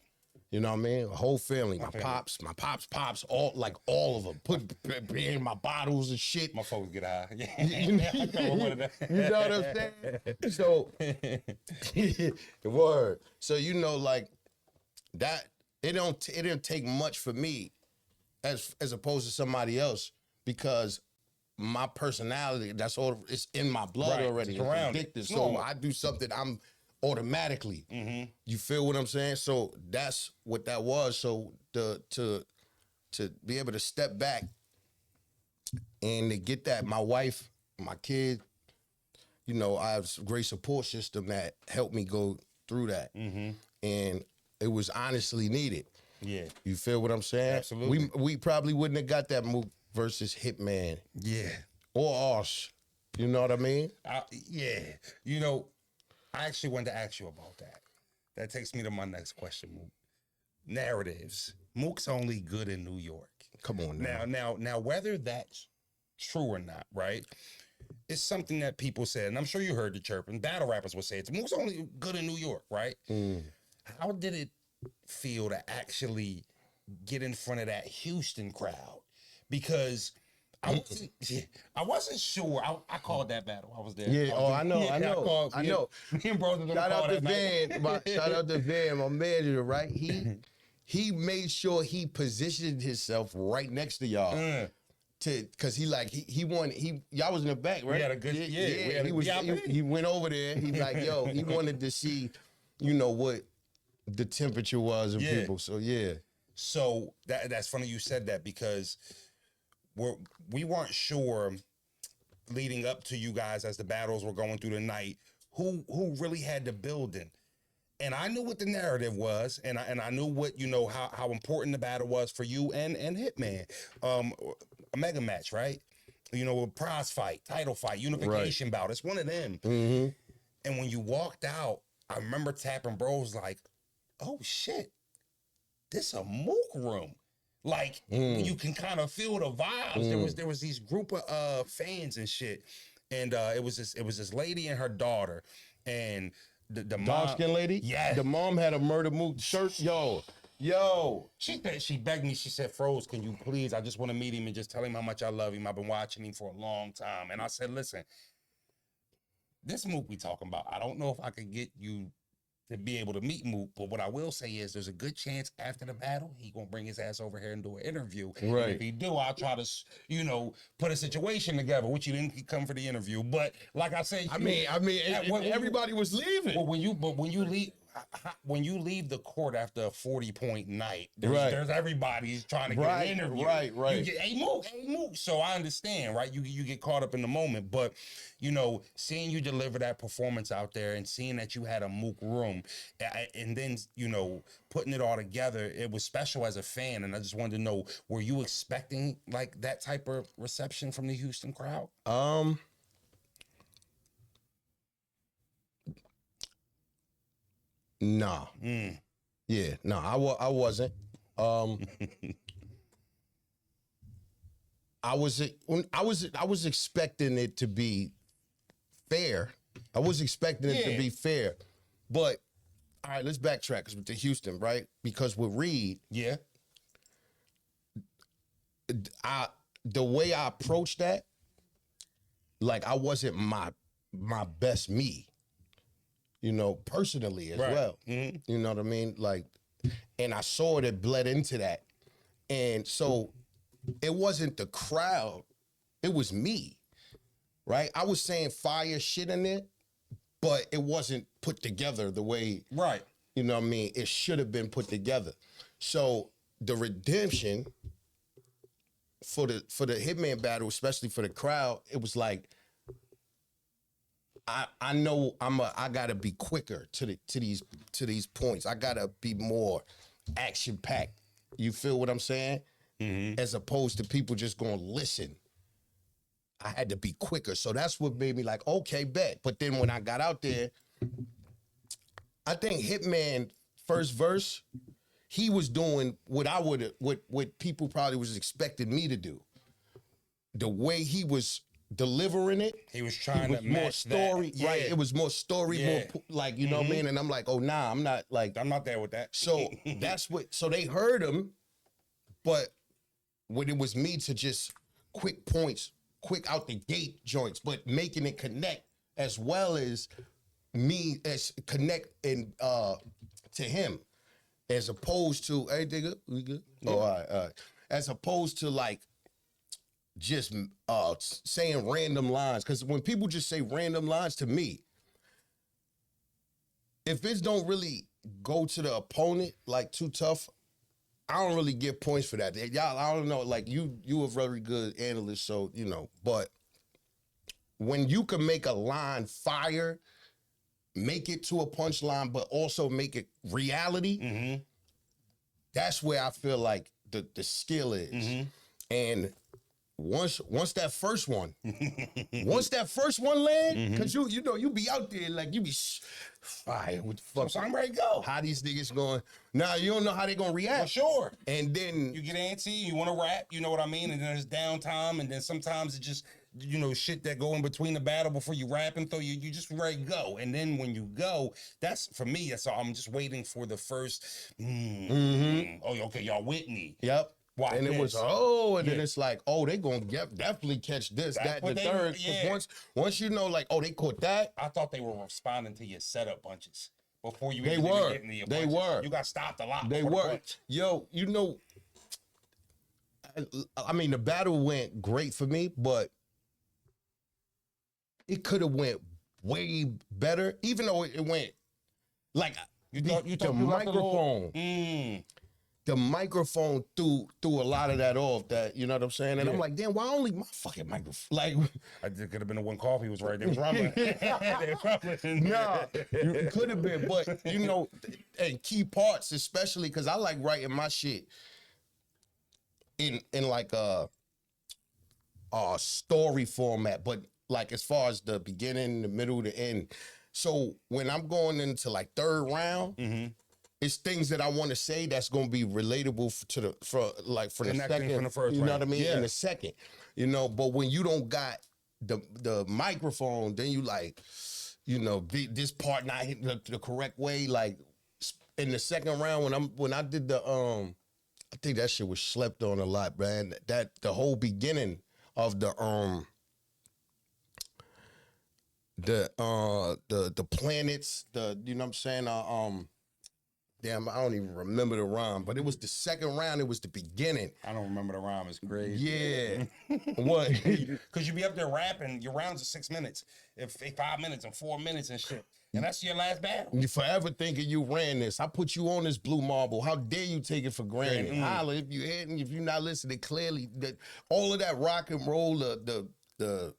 You know what I mean? A whole family. My pops, all of them. Put in my bottles and shit. My folks get high. Yeah. You know what I'm saying? So, word. So, you know, like, that, it didn't take much for me as opposed to somebody else, because my personality, that's all, it's in my blood already. It's addictive. So I do something, I'm automatically. You feel what I'm saying? So that's what that was. So to be able to step back and to get that, my wife, my kid, you know, I have a great support system that helped me go through that. And it was honestly needed. Yeah. You feel what I'm saying? Absolutely. We probably wouldn't have got that Mook versus Hitman. Yeah. Or us. You know what I mean? Yeah. You know, I actually wanted to ask you about that. That takes me to my next question, Mook. Narratives. Mook's only good in New York. Come on now. Now, whether that's true or not, right? It's something that people said, and I'm sure you heard the chirping. Battle rappers would say it's Mook's only good in New York, right? How did it feel to actually get in front of that Houston crowd? Because I wasn't sure. I called that battle. I was there. Yeah. I know. I know. Me and bro. Shout out to Van. Shout out to Van, my manager. Right. He made sure he positioned himself right next to y'all. Cause he won. Y'all was in the back, right? We had a good. Yeah. He went over there. He like, yo. He wanted to see, you know, what the temperature was of people. So yeah. So that's funny you said that, because we weren't sure leading up to you guys as the battles were going through the night who really had the building. And I knew what the narrative was, and I knew what, you know, how important the battle was for you and Hitman. A mega match, right? You know, a prize fight, title fight, unification bout. It's one of them. And when you walked out, I remember tapping bros like, oh shit, this a Mook room. Like, you can kind of feel the vibes. There was these group of fans and shit, and it was this lady and her daughter, and the mom, dark-skinned lady. Yeah, the mom had a Murda Mook shirt. Yo. She begged me. She said, "Froze, can you please? I just want to meet him and just tell him how much I love him. I've been watching him for a long time." And I said, "Listen, this Mook we talking about, I don't know if I could get you to be able to meet Mook. But what I will say is there's a good chance after the battle, he gonna bring his ass over here and do an interview. Right. And if he do, I'll try to, you know, put a situation together, which you didn't come for the interview. But like I said, everybody was leaving. Well, when you leave the court after a 40-point night, there's everybody's trying to get an interview. Right. You get, hey Mook. So I understand, right? You get caught up in the moment, but you know, seeing you deliver that performance out there and seeing that you had a Mook room, and then you know putting it all together, it was special as a fan. And I just wanted to know, were you expecting like that type of reception from the Houston crowd? Nah. Yeah, no, I wasn't. I was expecting it to be fair. I was expecting it to be fair. But all right, let's backtrack because with the Houston, right? Because with Reed, the way I approached that, like I wasn't my best me. You know, personally as well. You know what I mean? Like, and I saw it bled into that. And so it wasn't the crowd, it was me, right? I was saying fire shit in it, but it wasn't put together the way, you know what I mean, it should have been put together. So the redemption for the Hitman battle, especially for the crowd, it was like, I know I gotta be quicker to these points. I gotta be more action packed. You feel what I'm saying? As opposed to people just gonna listen. I had to be quicker. So that's what made me like, okay, bet. But then when I got out there, I think Hitman first verse, he was doing what what people probably was expecting me to do. The way he was delivering it, he was trying to more story, that. right? It was more story, more like, you know what I mean? And I'm like, oh nah, I'm not there with that. So that's what. So they heard him, but when it was me to just quick points, quick out the gate joints, but making it connect as well as me as connect and to him, as opposed to hey, nigga, we good? Yeah. Oh, all right. As opposed to like just saying random lines. Because when people just say random lines to me, if it don't really go to the opponent like too tough, I don't really get points for that. Y'all, I don't know, like you a very good analyst, so you know, but when you can make a line fire, make it to a punchline, but also make it reality, that's where I feel like the skill is. And once that first one, land, because you know, you be out there like you be fire. What the fuck? So I'm ready to go. How these niggas going? Nah, you don't know how they gonna react. Well, sure. And then you get antsy, you want to rap, you know what I mean? And then there's downtime, and then sometimes it just, you know, shit that go in between the battle before you rap and throw you just ready to go. And then when you go, that's for me. That's all. I'm just waiting for the first. Oh, okay, y'all with me. Yep. Watch and it this. was then it's like, oh, they gonna definitely catch this, that, and the third. Because once you know, like, oh, they caught that. I thought they were responding to your setup punches before you. They were. They were. You got stopped a lot. They were. Yo, you know, I mean, the battle went great for me, but it could have went way better, even though it went like the microphone. The microphone threw a lot of that off. That, you know what I'm saying? And I'm like, damn, why only my fucking microphone? Like, I could have been the one coffee was right there. Was rumbling. Nah, it could have been, but you know, and key parts, especially because I like writing my shit in like a story format, but like as far as the beginning, the middle, the end. So when I'm going into like third round, it's things that I want to say that's going to be relatable for the second, from the first you know round. what I mean? Yeah. In the second, you know. But when you don't got the microphone, then you like, you know, this part not hitting the correct way. Like in the second round, when I did the I think that shit was slept on a lot, man. That the whole beginning of the the planets, you know what I'm saying? Damn, I don't even remember the rhyme, but it was the second round. It was the beginning. I don't remember the rhyme. It's crazy. Yeah. What? Because you be up there rapping. Your rounds are 6 minutes, if 5 minutes, and 4 minutes and shit. And that's your last battle. You forever thinking you ran this. I put you on this blue marble. How dare you take it for granted? Holla if you hadn't, if you're not listening clearly. That all of that rock and roll, the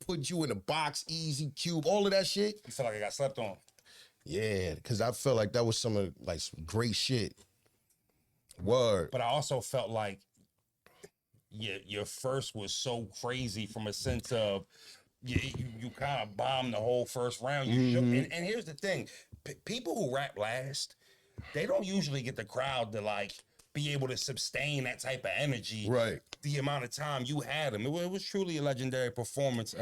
put you in a box, easy cube, all of that shit. You feel like I got slept on. Yeah, because I felt like that was some great shit. Word. But I also felt like your first was so crazy from a sense of you kind of bombed the whole first round. And here's the thing. People who rap last, they don't usually get the crowd to like be able to sustain that type of energy. Right. The amount of time you had them. It was truly a legendary performance.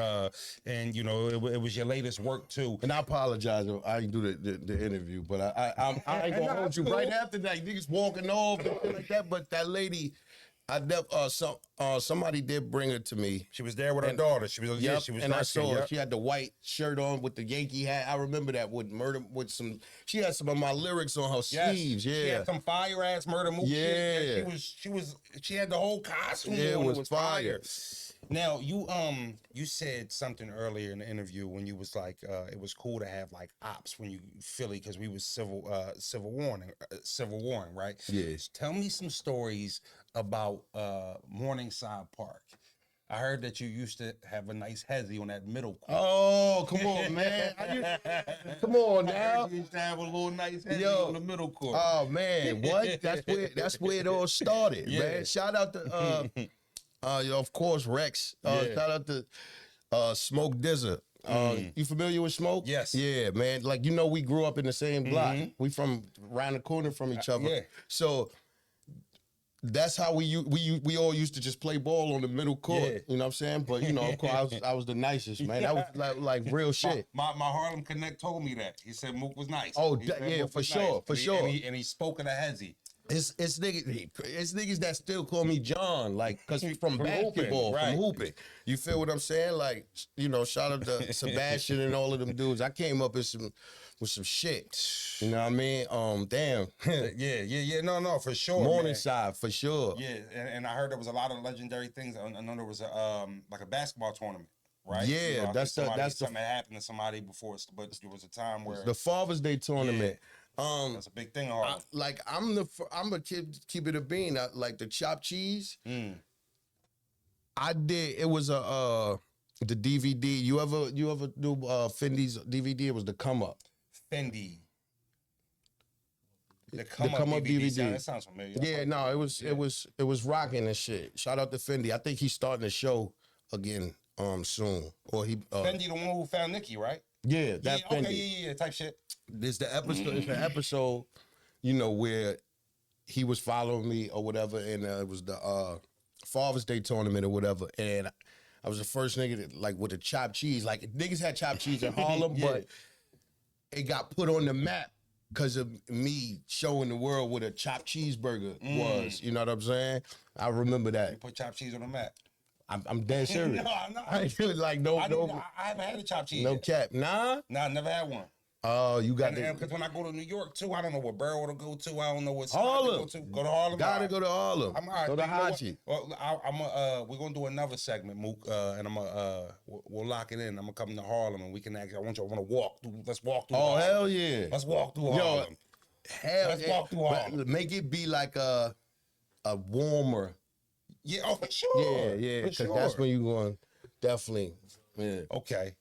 And, you know, it was your latest work, too. And I apologize. I didn't do the interview, but I ain't going to hold you. Right after that, niggas walking off and shit like that. But that lady, somebody did bring her to me. She was there with her daughter. She was, yep, she was. And I saw her. She had the white shirt on with the Yankee hat. I remember that with Murda, with some. She had some of my lyrics on her sleeves. Yeah, she had some fire ass Murda Mook. Yeah, she had the whole costume. Yeah, on. It was fire. Now you said something earlier in the interview when you was like it was cool to have like ops when you Philly because we was civil warring, right? Yes. Tell me some stories about Morningside Park. I heard that you used to have a nice hezzy on that middle court. Oh, come on, man. Come on now. You used to have a little nice hezzy on the middle court. Oh man, what? That's where it all started, man. Shout out to of course Rex. Shout out to Smoke Dizzer. You familiar with Smoke? Yes. Yeah, man. Like we grew up in the same block. We from around the corner from each other. Yeah. So that's how we all used to just play ball on the middle court. Yeah. You know what I'm saying? But of course I was the nicest, man. That was like real shit. My Harlem Connect told me that. He said Mook was nice. Oh yeah, for sure. And he spoke of the hezzy. It's niggas that still call me John, like, cause from basketball, hooping, right. From hooping. You feel what I'm saying? Like, shout out to Sebastian and all of them dudes. I came up with some shit. You know what I mean? Damn. Yeah. No, for sure. Morningside, for sure. Yeah, and I heard there was a lot of legendary things. I know there was like a basketball tournament. Right? Yeah, that's something that happened to somebody before, but there was a time where the Father's Day tournament. That's a big thing. I'm a kid, keep it a bean. Like the chopped cheese. I did. It was the DVD. You ever do Fendi's DVD? It was the Come Up. Fendi. The Come Up DVD. That sounds familiar. Yeah, no, it was rocking and shit. Shout out to Fendi. I think he's starting the show again soon. Or he Fendi, the one who found Nicki, right? Yeah, that Fendi. Okay, yeah, type shit. It's the episode. It's the episode, where he was following me or whatever, and it was the Father's Day tournament or whatever, and I was the first nigga that, like, with the chopped cheese. Like, niggas had chopped cheese in Harlem, but it got put on the map because of me showing the world what a chopped cheeseburger was. You know what I'm saying? I remember that. You put chopped cheese on the map. I'm dead serious. No, I'm not. I haven't had a chopped cheese. No cap. Nah? Nah, I never had one. Oh, you got it. Because when I go to New York, too, I don't know what borough to go to. I don't know what Harlem. to go to. Go to Harlem? Gotta go to Harlem. Go to Haji. Well, we're going to do another segment, Mook, and we'll lock it in. I'm going to come to Harlem, and we can actually, I want to walk through. Let's walk through Harlem. Hell yeah. Let's walk through Harlem. Let's walk through Harlem. Make it be like a warmer. Yeah, for sure. Yeah, because that's when you're going, definitely. Yeah. Okay.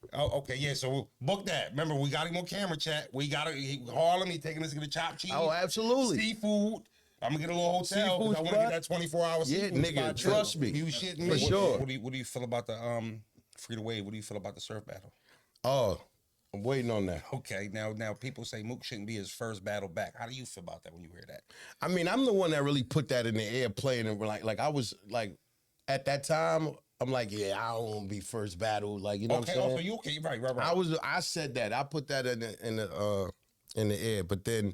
Yeah. So book that. Remember, we got him on camera chat. We got Harlem. He taking us to get a chopped cheese. Oh, absolutely. Seafood. I'm gonna get a little hotel. I want to get that 24-hour seafood. Yeah, nigga, trust me. You shitting me? For sure. What do you feel about the Free to Wave? What do you feel about the surf battle? Oh, I'm waiting on that. Okay. Now people say Mook shouldn't be his first battle back. How do you feel about that when you hear that? I mean, I'm the one that really put that in the air, playing it like I was like at that time. I'm like, yeah, I don't want to be first battle, like, you know what I'm saying? Okay, you okay? Right. I said that. I put that in the air, but then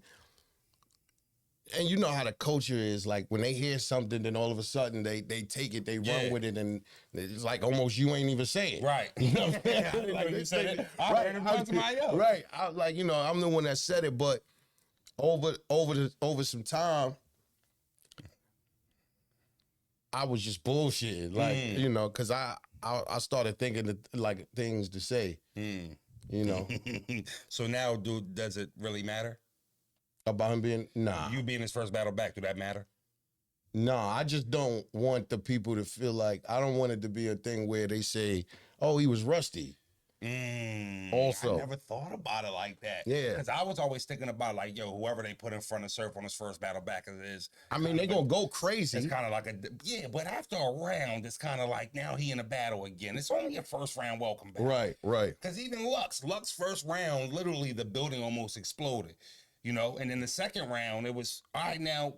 and you know how the culture is, like when they hear something, then all of a sudden they take it, they run with it, and it's like almost you ain't even saying. Right. You know what I'm saying? I didn't know you said it. I Right. heard it from somebody else. Right. I like, you know, I'm the one that said it, but over some time, I was just bullshitting. Like, you know, because I started thinking that, like, things to say. You know. So now, dude, does it really matter? About him being, nah. You being his first battle back, do that matter? No, I just don't want the people to feel like, I don't want it to be a thing where they say, oh, he was rusty. Also, I never thought about it like that. Yeah. Because I was always thinking about, like, yo, whoever they put in front of Surf on his first battle back as it is. I mean, they gonna go crazy. It's kind of like but after a round, it's kind of like now he in a battle again. It's only a first round welcome back. Right. Because even Lux first round, literally the building almost exploded, you know? And then the second round, it was, all right, now,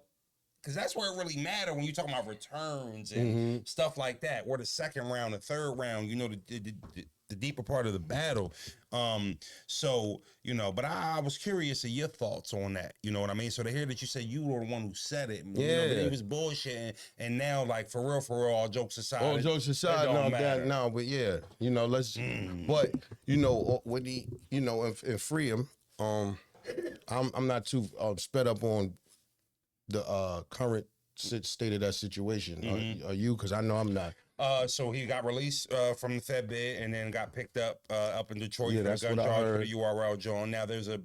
because that's where it really mattered when you talking about returns and stuff like that. Or the second round, the third round, you know, the deeper part of the battle. So, you know, but I was curious of your thoughts on that. You know what I mean? So to hear that you say you were the one who said it, you know, but he was bullshitting, and now, like, for real, all jokes aside. All jokes aside, but yeah, you know, let's, but, you know, when he, you know, and free him, I'm not too sped up on the current state of that situation. Are you? Because I know I'm not. So he got released from the Fed bid and then got picked up in Detroit for that's the gun what I charge for heard. the URL joint. Now there's a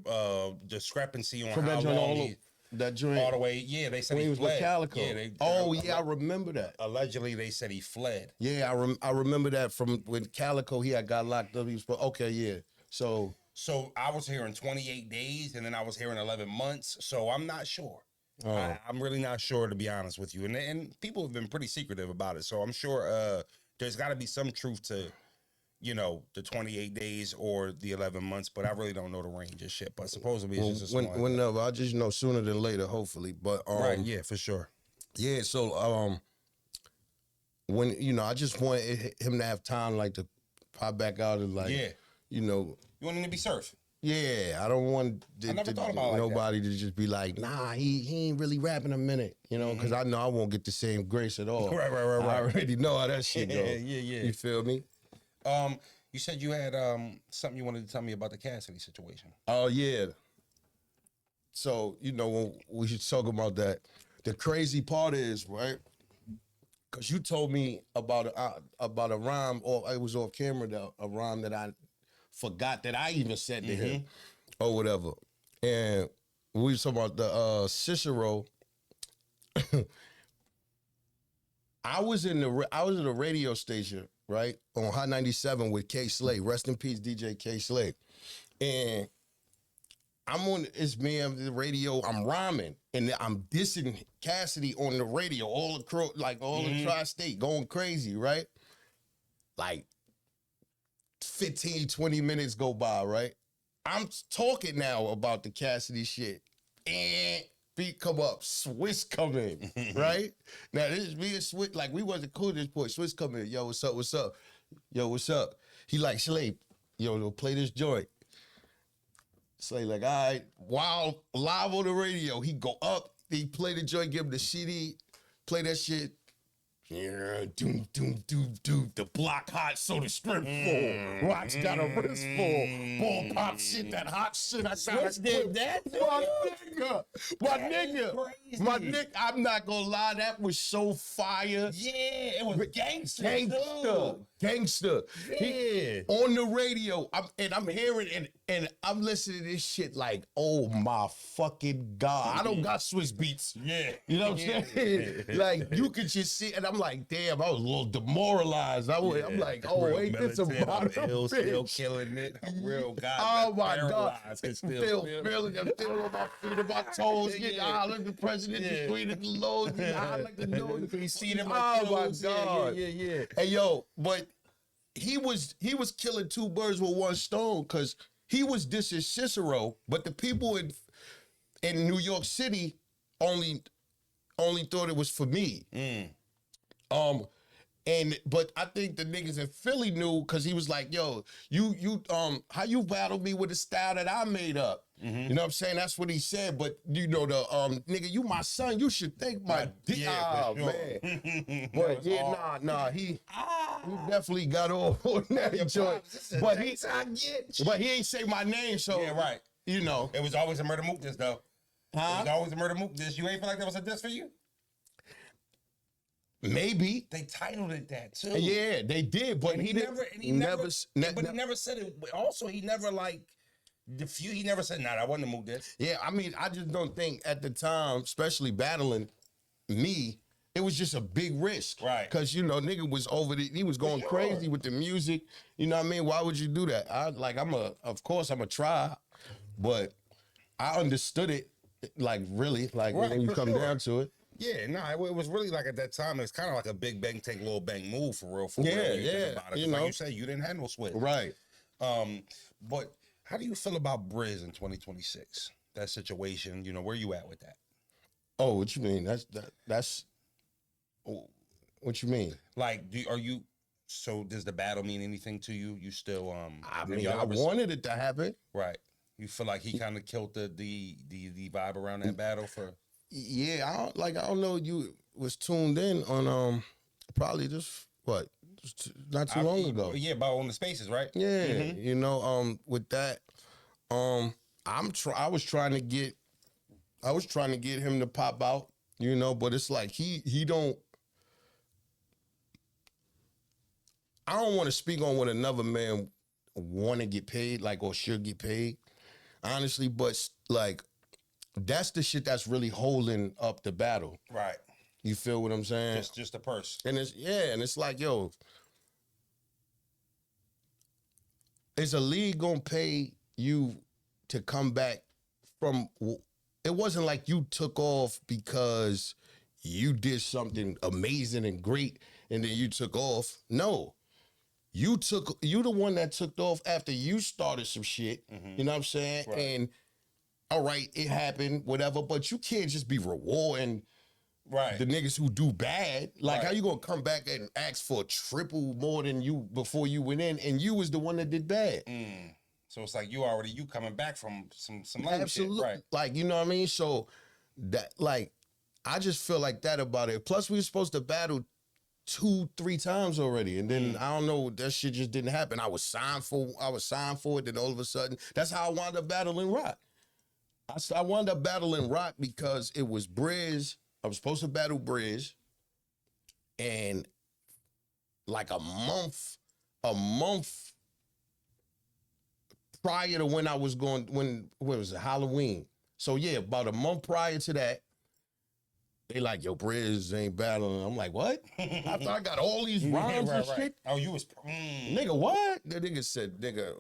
discrepancy on From how that joint long that joint all the way. Yeah, they said when he was fled. with Calico. Yeah, I remember that. Allegedly, they said he fled. Yeah, I remember that from when Calico he had got locked up. He was okay, yeah. So I was hearing 28 days, and then I was hearing 11 months. So I'm not sure. I'm really not sure, to be honest with you. And people have been pretty secretive about it. So I'm sure there's got to be some truth to, you know, the 28 days or the 11 months. But I really don't know the range of shit. But supposedly it's just whenever, I just know sooner than later, hopefully. But right, yeah, for sure. Yeah, so when, you know, I just want him to have time, like, to pop back out and, like, you know, you want him to be Surf. Yeah, I don't want nobody to just be like, nah, he ain't really rapping a minute, you know, because I know I won't get the same grace at all. Right. I already know how that shit goes. Yeah. You feel me? You said you had something you wanted to tell me about the Cassidy situation. Oh, yeah. So, you know, when we should talk about that. The crazy part is, right, because you told me about a rhyme, or it was off camera, a rhyme that I forgot that I even said to him or whatever. And we were talking about the Cicero. I was at a radio station, right, on Hot 97 with K Slay. Rest in peace, DJ K Slay. And it's me on the radio, I'm rhyming, and I'm dissing Cassidy on the radio, all the tri-state, going crazy, right? Like, 15, 20 minutes go by, right? I'm talking now about the Cassidy shit. And beat come up, Swiss come in, right? Now, this is me and Swiss, like, we wasn't cool at this point. Swiss come in, yo, what's up? Yo, what's up? He like, Slay, yo, play this joint. Slay like, all right, while live on the radio, he go up, he play the joint, give him the CD, play that shit. Yeah, doom, the block hot, so the strip full. Rocks got a wrist full. Ball pop shit, that hot shit. I did that. My nigga. I'm not gonna lie, that was so fire. Yeah, it was gangster. Gangster. Yeah. On the radio, I'm hearing and I'm listening to this shit like, oh my fucking God. I don't got Swiss beats. Yeah. You know what I'm saying? Like, you could just see, and I'm like, damn, I was a little demoralized. I'm like, oh, ain't this about a bitch? Still killing it. Real guy. Oh my God. I'm still on my feet, on my toes, getting out of the president, the queen of the Lord, I like the nose. He seen him. Oh my God. Yeah. Hey, yo, but he was killing two birds with one stone, because he was dissing Cicero, but the people in New York City only thought it was for me. But I think the niggas in Philly knew because he was like, yo, you how you battled me with the style that I made up. You know what I'm saying? That's what he said. But you know, the nigga, you my son, you should thank my yeah, for sure. man. But yeah, nah, he definitely got off on that joint. But he ain't say my name, so yeah, right. You know. It was always a Murda Mook diss though. It was always a Murda Mook diss. You ain't feel like that was a diss for you? Maybe they titled it that too. Yeah, they did, but he never said it. Also, he never like he never said, "Nah, I wasn't a Mook diss." Yeah, I mean, I just don't think at the time, especially battling me, it was just a big risk, right? Because you know, nigga was he was going crazy with the music. You know what I mean? Why would you do that? Of course, I'm a try, but I understood it, like really, like right, when you come down to it. Yeah, no, it was really like at that time, it was kind of like a big bang, take little bang move for real. Yeah. You know, like you say, you didn't have no switch. Right. But how do you feel about Briz in 2026? That situation, you know, where you at with that? Oh, what you mean? That's what you mean? Like, so does the battle mean anything to you? You still, I mean, I wanted it to happen. Right. You feel like he kind of killed the vibe around that battle for... Yeah, I don't know. You was tuned in on probably just not too long ago. Yeah, about on the spaces, right? Yeah, you know, with that, I was trying to get him to pop out, you know, but it's like he don't. I don't want to speak on what another man want to get paid, like, or should get paid, honestly, but like. That's the shit that's really holding up the battle. Right. You feel what I'm saying? Just the purse. And it's like, yo, is a league gonna pay you to come back from? It wasn't like you took off because you did something amazing and great and then you took off. No. You the one that took off after you started some shit. You know what I'm saying? Right. And all right, it happened, whatever, but you can't just be rewarding the niggas who do bad. Like, how you gonna come back and ask for a triple more than you before you went in, and you was the one that did bad? So it's like you coming back from some lame Absolutely. shit, right? Like, you know what I mean? So that, like, I just feel like that about it. Plus, we were supposed to battle 2-3 times already, and then I don't know, that shit just didn't happen. I was signed for it, then all of a sudden, that's how I wound up battling Rock. I wound up battling Rock because it was Briz. I was supposed to battle Briz. And like a month prior to when I was going, when was it, Halloween. So yeah, about a month prior to that, they like, yo, Briz ain't battling. I'm like, what? After I got all these rhymes and shit. Oh, you was... Nigga, what? The nigga said, nigga,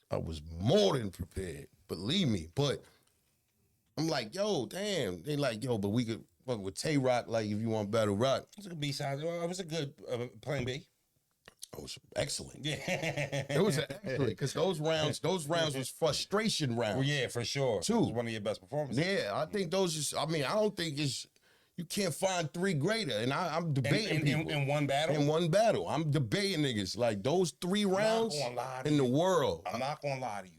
I was more than prepared. Believe me. But I'm like, yo, damn. They like, yo, but we could fuck with Tay-Rock, like, if you want battle Rock. It was a good B-side. It was a good plan B. It was excellent. Yeah. It was excellent, because those rounds was frustration rounds. Well, yeah, for sure. Too. It was one of your best performances. Yeah, I think those is, I mean, I don't think you can't find 3 greater. And I'm debating people. In one battle? In one battle. I'm debating niggas. Like, those 3 rounds in the world. I'm not going to lie to you.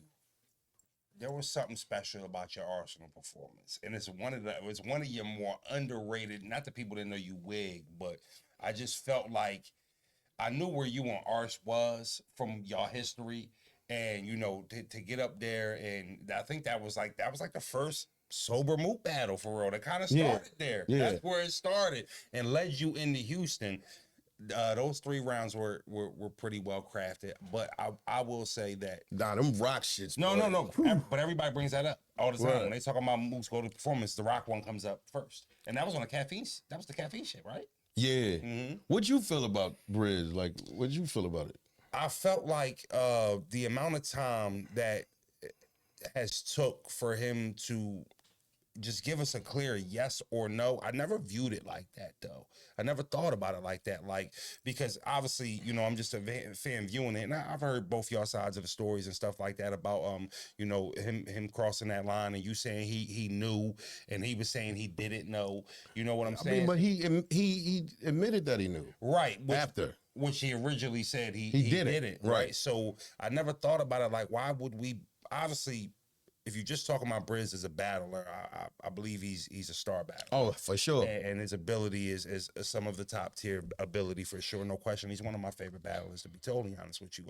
There was something special about your Arsenal performance. And it's one of your more underrated, not that people didn't know you wig, but I just felt like I knew where you on Ars was from y'all history. And, you know, to get up there, and I think that was like the first sober Mook battle for real. That kind of started there. Yeah. That's where it started and led you into Houston. Those 3 rounds were pretty well crafted, but I will say that them Rock shits. No. But everybody brings that up all the time. Right. When they talk about Mook's go to performance, the Rock one comes up first, and that was on the caffeine. That was the caffeine shit, right? Yeah. What'd you feel about Briz? Like, what'd you feel about it? I felt like the amount of time that has took for him to just give us a clear yes or no. I never viewed it like that though. I never thought about it like that. Like, because obviously, you know, I'm just a fan viewing it, and I've heard both y'all sides of the stories and stuff like that about you know, him crossing that line, and you saying he knew, and he was saying he didn't know. You know what I'm saying? I mean, but he admitted that he knew. Right. Which he originally said he didn't. Right. So I never thought about it like, why would we? Obviously, if you're just talking about Briz as a battler, I believe he's a star battler. Oh, for sure. And his ability is some of the top tier ability for sure, no question. He's one of my favorite battlers, to be totally honest with you.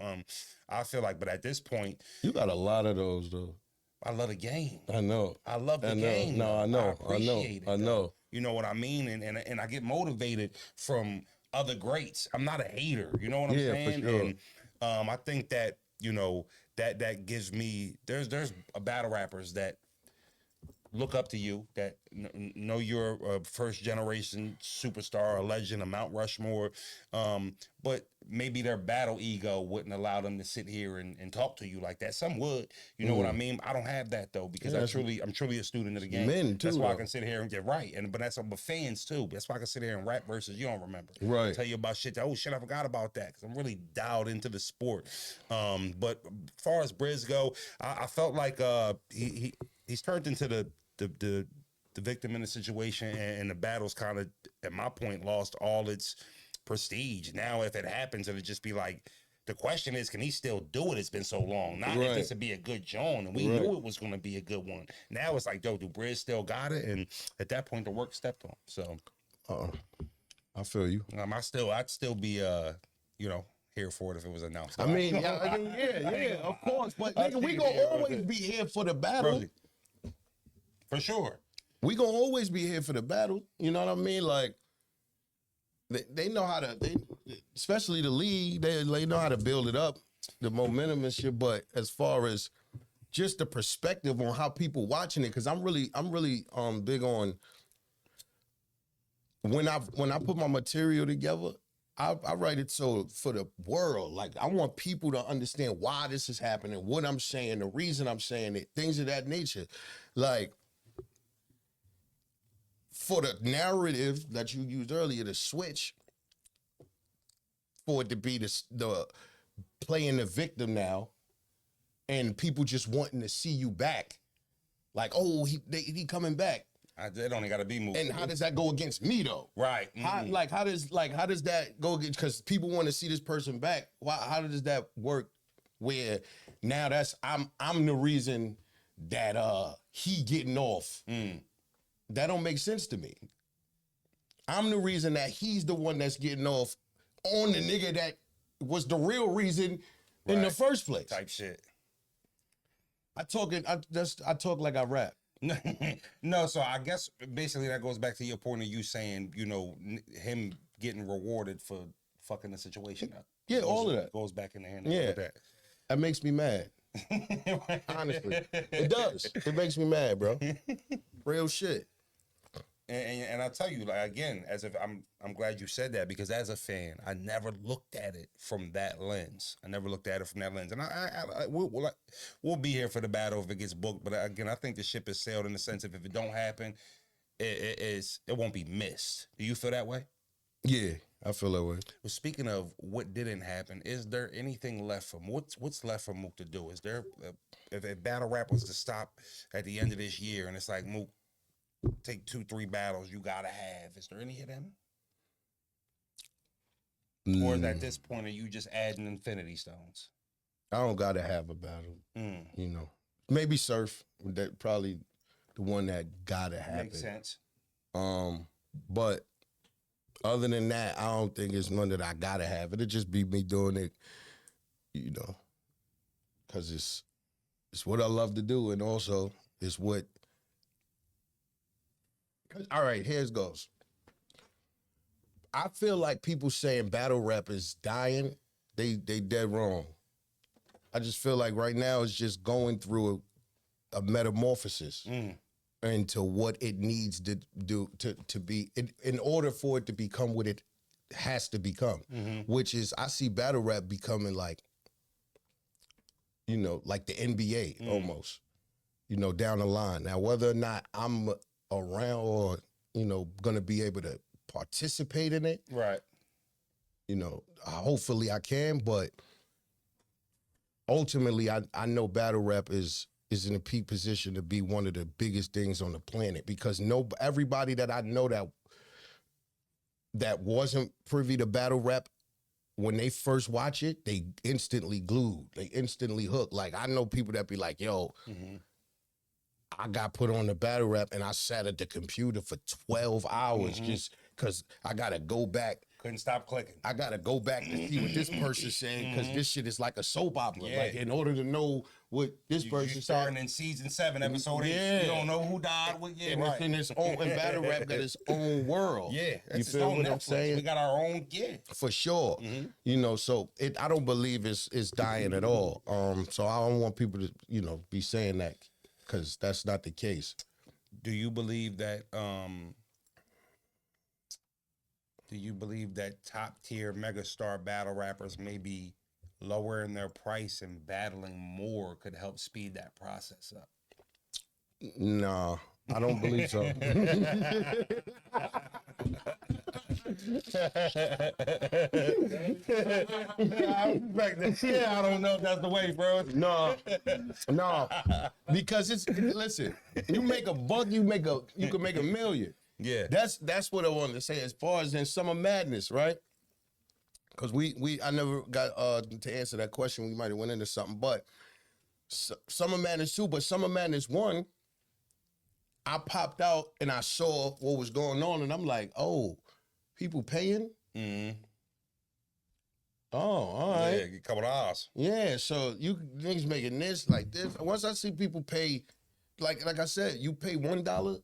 I feel like, but at this point, you got a lot of those though. I love the game. I know. I love the game. No, I know. I appreciate it. I know. You know what I mean? And I get motivated from other greats. I'm not a hater. You know what I'm saying? For sure. And I think that, you know, that gives me, there's battle rappers that look up to you, that know you're a first generation superstar, a legend, a Mount Rushmore, but maybe their battle ego wouldn't allow them to sit here and talk to you like that. Some would, you know what I mean? I don't have that though, because I'm truly a student of the game. Men too, that's why though. I can sit here and get right, but that's with fans too. That's why I can sit here and rap versus you don't remember. Right. Tell you about shit. Oh shit, I forgot about that, because I'm really dialed into the sport. But as far as Briz go, I felt like he's turned into the victim in the situation, and the battle's kind of, at my point, lost all its prestige. Now, if it happens, it'll just be like, the question is, can he still do it? It's been so long. Not if this would be a good Joan, and we knew it was going to be a good one. Now it's like, yo, do Briz still got it? And at that point, the work stepped on. So, I feel you. I'd still be, you know, here for it if it was announced. I mean, yeah, of course. But nigga, we gonna always be here for the battle. For sure. We gonna always be here for the battle. You know what I mean? Like, they know how to, especially the league, they know how to build it up, the momentum and shit. But as far as just the perspective on how people watching it, because I'm really big on when I put my material together, I write it so for the world. Like, I want people to understand why this is happening, what I'm saying, the reason I'm saying it, things of that nature. Like, for the narrative that you used earlier, the switch, for it to be the playing the victim now, and people just wanting to see you back, like, oh, he coming back. It only got to be moved. And how does that go against me though? Right. How does that go against? Because people want to see this person back. How does that work? Where now I'm the reason that he getting off. That don't make sense to me. I'm the reason that he's the one that's getting off on the nigga that was the real reason in the first place. Type shit. I talk like I rap. No, so I guess basically that goes back to your point of you saying, you know, him getting rewarded for fucking the situation up. Yeah, all of that goes back in the hand. Yeah, that makes me mad. Honestly, it does. It makes me mad, bro. Real shit. And I'll tell you, like, again, as if I'm glad you said that, because as a fan, I never looked at it from that lens. And we'll be here for the battle if it gets booked. But again, I think the ship has sailed in the sense of, if it don't happen, it won't be missed. Do you feel that way? Yeah, I feel that way. Well, speaking of what didn't happen, is there anything left for Mook? What's left for Mook to do? Is there, if a battle rap was to stop at the end of this year, and it's like, Mook, take 2-3 battles you gotta have, is there any of them? Or at this point, are you just adding infinity stones? I don't gotta have a battle. You know, maybe Surf. That probably the one that gotta happen. Makes sense. But other than that, I don't think it's one that I gotta have. It'll just be me doing it, you know, because it's what I love to do, and also it's what. All right, here's goes. I feel like people saying battle rap is dying, they dead wrong. I just feel like right now it's just going through a metamorphosis into what it needs to do to be, in order for it to become what it has to become, which is, I see battle rap becoming like, you know, like the NBA almost. you know, down the line. Now, whether or not I'm around or, you know, gonna be able to participate in it, right? You know, hopefully I can, but ultimately I know battle rap is in a peak position to be one of the biggest things on the planet, because everybody that I know that wasn't privy to battle rap, when they first watch it, they instantly glued, they instantly hooked. Like, I know people that be like, yo, I got put on the battle rap and I sat at the computer for 12 hours just because I gotta go back. Couldn't stop clicking. I gotta go back to see what this person's saying, because this shit is like a soap opera. Yeah. Like, in order to know what this person's starting in season 7, episode 8. You don't know who died. And it's in its own, and battle rap got its own world. Yeah, you feel what I'm saying? We got our own, for sure. You know, so I don't believe it's dying at all. So I don't want people to, you know, be saying that, because that's not the case. Do you believe that? Do you believe that top tier megastar battle rappers may be lowering their price and battling more could help speed that process up? No, I don't believe so. I don't know if that's the way, bro. No, because listen, you make a buck, you can make a million. Yeah, that's what I wanted to say. As far as in Summer Madness, right? Because I never got to answer that question. We might have went into something, but Summer Madness 2, but Summer Madness 1, I popped out and I saw what was going on, and I'm like, oh, people paying? Oh, all right. Yeah, get a couple of hours. Yeah, so you niggas making this like this. Once I see people pay, like I said, you pay $1.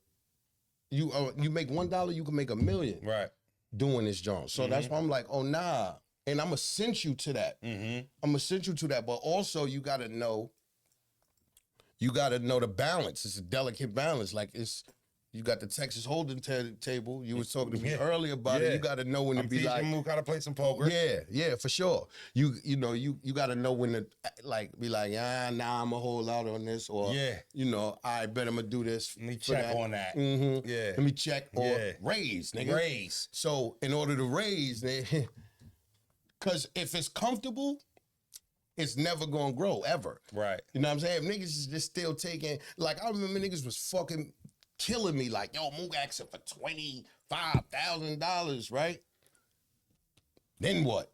You make $1, you can make $1 million. Right. Doing this joint. So that's why I'm like, oh nah. And I'm gonna send you to that. I'm gonna send you to that. But also you gotta know the balance. It's a delicate balance. Like, you got the Texas Hold'em table. You was talking to me earlier about it. You got to know when to be like, Mook how to play some poker. Yeah, for sure. You know, you got to know when to be like, nah, I'm gonna hold out on this, or you know, I bet I'm gonna do this. Let me check on that. Yeah. Let me check or raise, nigga. Raise. So in order to raise, because if it's comfortable, it's never gonna grow ever. Right. You know what I'm saying? If niggas is just still taking, like, I remember niggas was fucking killing me, like, yo, Mook asking for $25,000, right? Then what?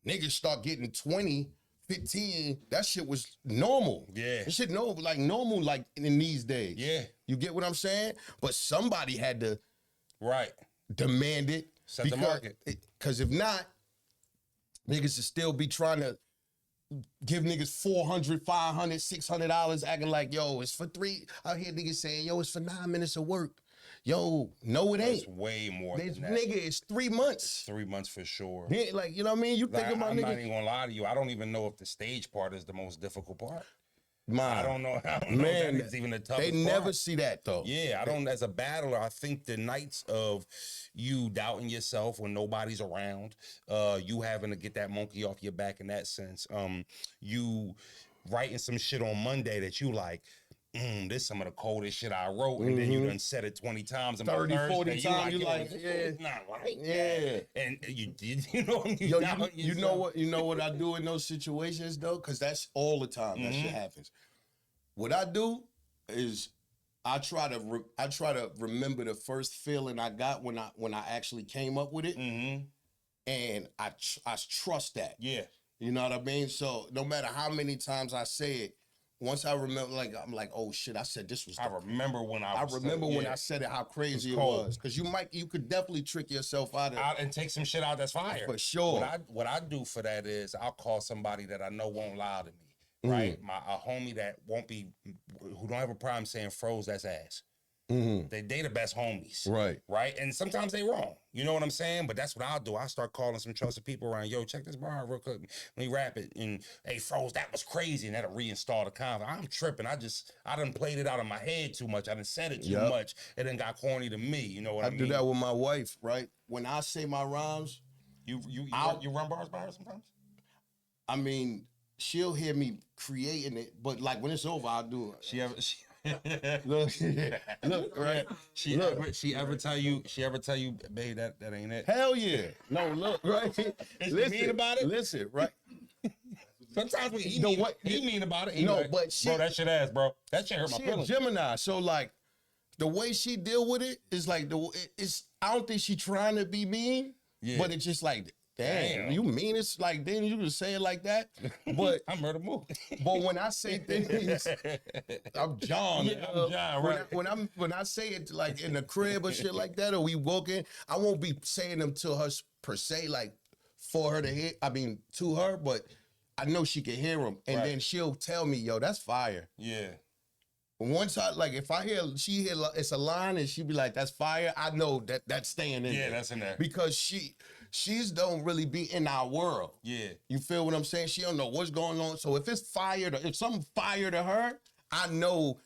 Niggas start getting 20, 15. That shit was normal. Yeah. That shit normal, like in these days. Yeah. You get what I'm saying? But somebody had to demand it. Set the market. Because if not, niggas would still be trying to give niggas $400, $500, $600, acting like, yo, it's for $3. I hear niggas saying, yo, it's for 9 minutes of work. Yo, no, it ain't. It's way more than that. Nigga, it's 3 months. 3 months for sure. Yeah, like, you know what I mean? You think about I'm niggas. not even gonna lie to you. I don't even know if the stage part is the most difficult part. I don't know. Man, if that is even the toughest they never part. see that though. Yeah, I don't. As a battler, I think the nights of you doubting yourself when nobody's around, you having to get that monkey off your back in that sense, you writing some shit on Monday that you like, this some of the coldest shit I wrote, and then you done said it 20 times. 30, 40 times, you like, it's not like that. And you did, you know what I do in those situations though? Because that's all the time that shit happens. What I do is I try to remember the first feeling I got when I actually came up with it, and I trust that. Yeah, you know what I mean. So no matter how many times I say it, once I remember, like, I'm like, oh shit, I said this was. I remember when I said it, how crazy it was, because you could definitely trick yourself out and take some shit out that's fire for sure. What I do for that is I'll call somebody that I know won't lie to me, right? A homie that who don't have a problem saying froze, that's ass. They the best homies. Right. And sometimes they wrong. You know what I'm saying? But that's what I'll do. I start calling some trusted people around. Yo, check this bar out real quick. Let me rap it. And hey, froze, that was crazy. And that'll reinstall the convo. I'm tripping. I done played it out of my head too much. I done said it too much. It done got corny to me. You know what I mean? I do that with my wife, right? When I say my rhymes, you run bars by her sometimes? I mean, she'll hear me creating it, but like when it's over, I'll do it. Look, right? She ever tell you, babe, that ain't it? Hell yeah. No, look, right? Listen, mean about it? Listen, right? Sometimes when he mean about it. No, like, but she, bro, that shit ass, bro. That shit hurt my she feelings. a Gemini, so like the way she deal with it is like it's. I don't think she trying to be mean, but it's just like, damn, you mean it's like then you just say it like that. But I'm Murda Mook. But when I say things, I'm John. Yeah, I'm John, right? When I say it like in the crib or shit like that, or we walking, I won't be saying them to her per se, like for her to hear. I mean to her, but I know she can hear them, and then she'll tell me, "Yo, that's fire." Yeah. Once I like, if I hear she hear it's a line and she be like, "That's fire," I know that's staying in there. Yeah, that's in there because she's don't really be in our world. Yeah, you feel what I'm saying? She don't know what's going on. So if it's fire, if something fire to her, I know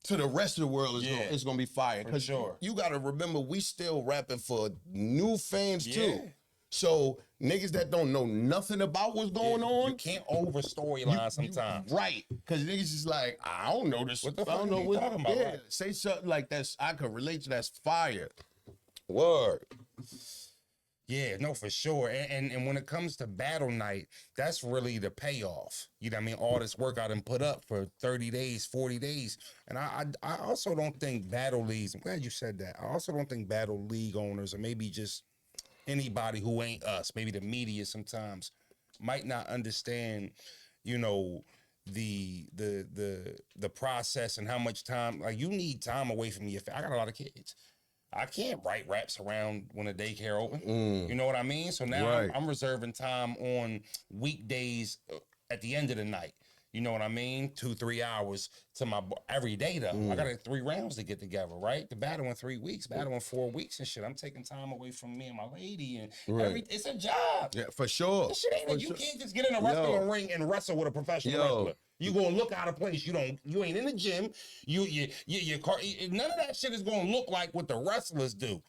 to the rest of the world it's gonna be fire. Because you got to remember, we still rapping for new fans too. So niggas that don't know nothing about what's going on, you can't over storyline sometimes, right? Because niggas is like, I don't know this. What the I fuck don't know are you what talking about? Yeah, say something like that's I could relate to. That's fire. Word. Yeah, no, for sure. And when it comes to battle night, that's really the payoff. You know what I mean? All this work I done put up for 30 days, 40 days. And I also don't think battle leagues, I'm glad you said that. I also don't think battle league owners, or maybe just anybody who ain't us, maybe the media sometimes, might not understand, you know, the process and how much time. Like, you need time away from your family. I got a lot of kids. I can't write raps around when the daycare open. You know what I mean? So now I'm reserving time on weekdays at the end of the night. You know what I mean? 2-3 hours to my every day though. I got 3 rounds to get together, right? The battle in 3 weeks, battle in 4 weeks and shit. I'm taking time away from me and my lady, and it's a job. Yeah, for sure. This shit ain't you can't just get in a wrestling ring and wrestle with a professional wrestler. You gonna look out of place. You ain't in the gym. Your car. None of that shit is gonna look like what the wrestlers do.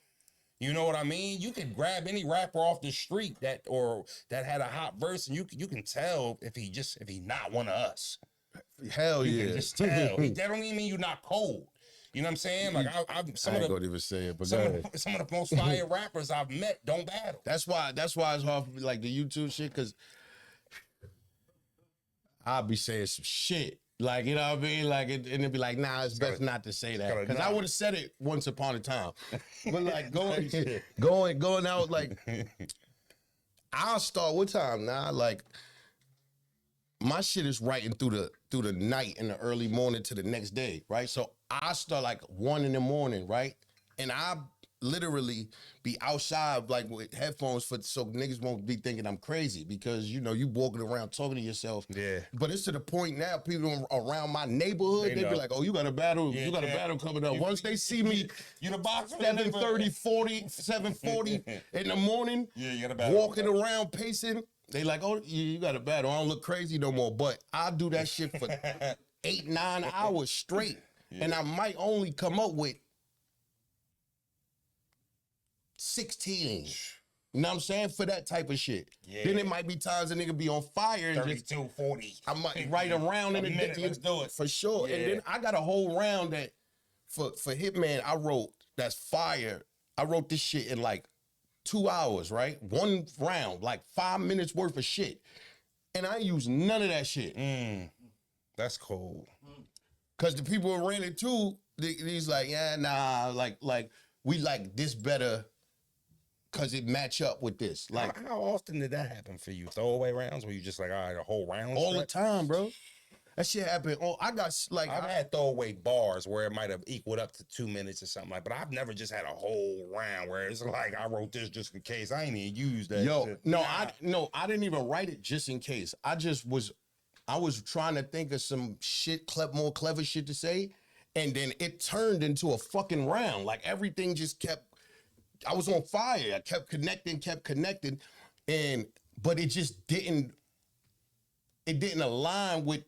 You know what I mean? You can grab any rapper off the street that had a hot verse, and you can tell if he not one of us. Hell you can just tell. That don't even mean you're not cold. You know what I'm saying? Like I ain't gonna even say it, but some of the most fire rappers I've met don't battle. That's why it's hard for me, like the YouTube shit, because I'll be saying some shit. Like, you know what I mean? Like, and it'd be like, nah, it's best not to say that. Because I would have said it once upon a time. But like going out, like, I'll start what time now? Like, my shit is writing through the night and the early morning to the next day, right? So I start like 1 in the morning, right? And I literally be outside like with headphones so niggas won't be thinking I'm crazy, because you know you walking around talking to yourself. Yeah. But it's to the point now people around my neighborhood, they be like, oh, you got a battle, you got a battle coming up. Once they see me, you the boxer 7:30, 40, 7:40 in the morning, you got a battle, walking around pacing. They like, oh, you got a battle. I don't look crazy no more. But I do that shit for 8-9 hours straight, and I might only come up with 16. You know what I'm saying? For that type of shit. Yeah. Then it might be times a nigga be on fire and 32, 40. I might write around in a minute. Let's do it. For sure. Yeah. And then I got a whole round that for Hitman I wrote that's fire. I wrote this shit in like 2 hours, right? One round, like 5 minutes worth of shit. And I use none of that shit. That's cool. Cause the people who ran it too, he's like, yeah, nah, like we like this better. Cause it match up with this. Like, how often did that happen for you? Throwaway rounds where you just like, all right, a whole round? All the time, bro. That shit happen. Oh, I got like I've had throwaway bars where it might have equaled up to 2 minutes or something like. But I've never just had a whole round where it's like I wrote this just in case. I ain't even used that. Shit. I didn't even write it just in case. I was trying to think of some shit, more clever shit to say, and then it turned into a fucking round. Like everything just kept. I was on fire. I kept connecting, but it just didn't align with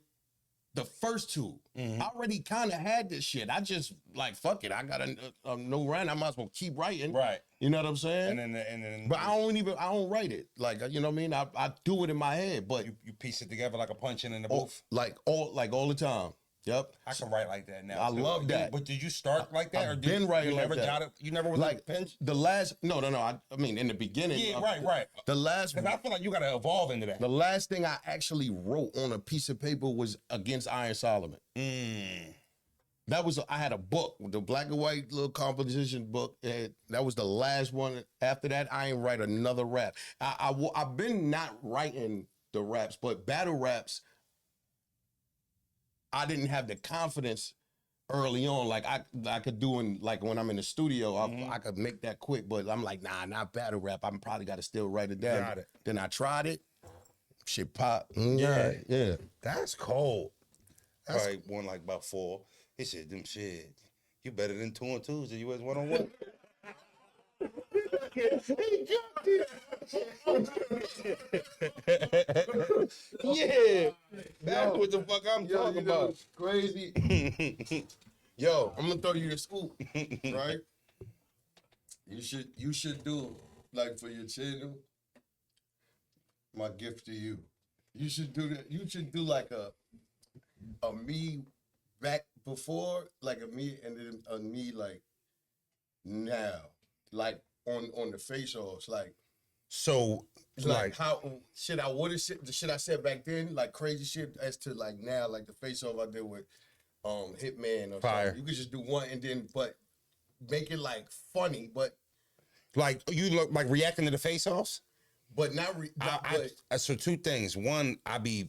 the first two. I already kind of had this shit. I just like, fuck it. I got a no round. I might as well keep writing. Right. You know what I'm saying? And then but I don't write it. Like, you know what I mean? I do it in my head, but you piece it together like a punching in the booth. Like all the time. Yep. I can write like that now. I love that. But did you start like that, I've or been writing you like never that. jotted? You never was like pinch. The last no. I mean, in the beginning. Yeah, right. The last. Because I feel like you got to evolve into that. The last thing I actually wrote on a piece of paper was Against Iron Solomon. That was I had a book, the black and white little composition book. And that was the last one. After that, I ain't write another rap. I've been not writing the raps, but battle raps. I didn't have the confidence early on, like I could do in like when I'm in the studio, I could make that quick. But I'm like, nah, not battle rap. I'm probably got to still write it down. Got it. Then I tried it, shit pop. Yeah. Yeah. That's cold. Probably won like about 4. He said, "Them shit, you better than 2 and 2s than you was 1 on 1." Yeah, that's what the fuck I'm talking about. Crazy. Yo, I'm gonna throw you a scoop, right? You should do like for your channel. My gift to you. You should do that. You should do like a me back before, like a me, and then a me like now, like on the face offs, like. So, Like how shit I would have the shit I said back then, like crazy shit as to like now, like the face off I did with Hitman or Fire. something. You could just do one and then but make it like funny, but like you look like reacting to the face-offs. but not So 2 things. One, I be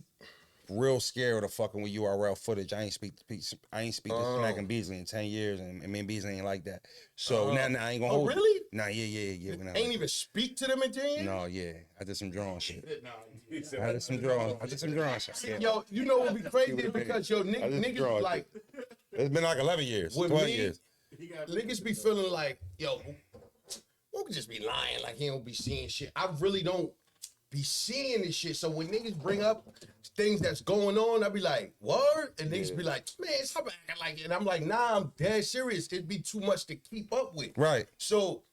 real scared of fucking with URL footage. I ain't speak to Smack and Beasley in 10 years, and me and Beasley ain't like that. So now I ain't gonna hold. Really? Nah, yeah. Ain't even speak to them in 10 years? No, yeah. I did some drawing shit. I did some drawing shit. Yeah. Yo, you know what would be crazy because yo niggas like It's been like 11 years, with 12 me, years. niggas be feeling like, yo, we could just be lying like he don't be seeing shit. I really don't be seeing this shit. So when niggas bring up things that's going on, I be like, word? And niggas be like, man, stop acting like it. And I'm like, nah, I'm dead serious. It'd be too much to keep up with. Right. So,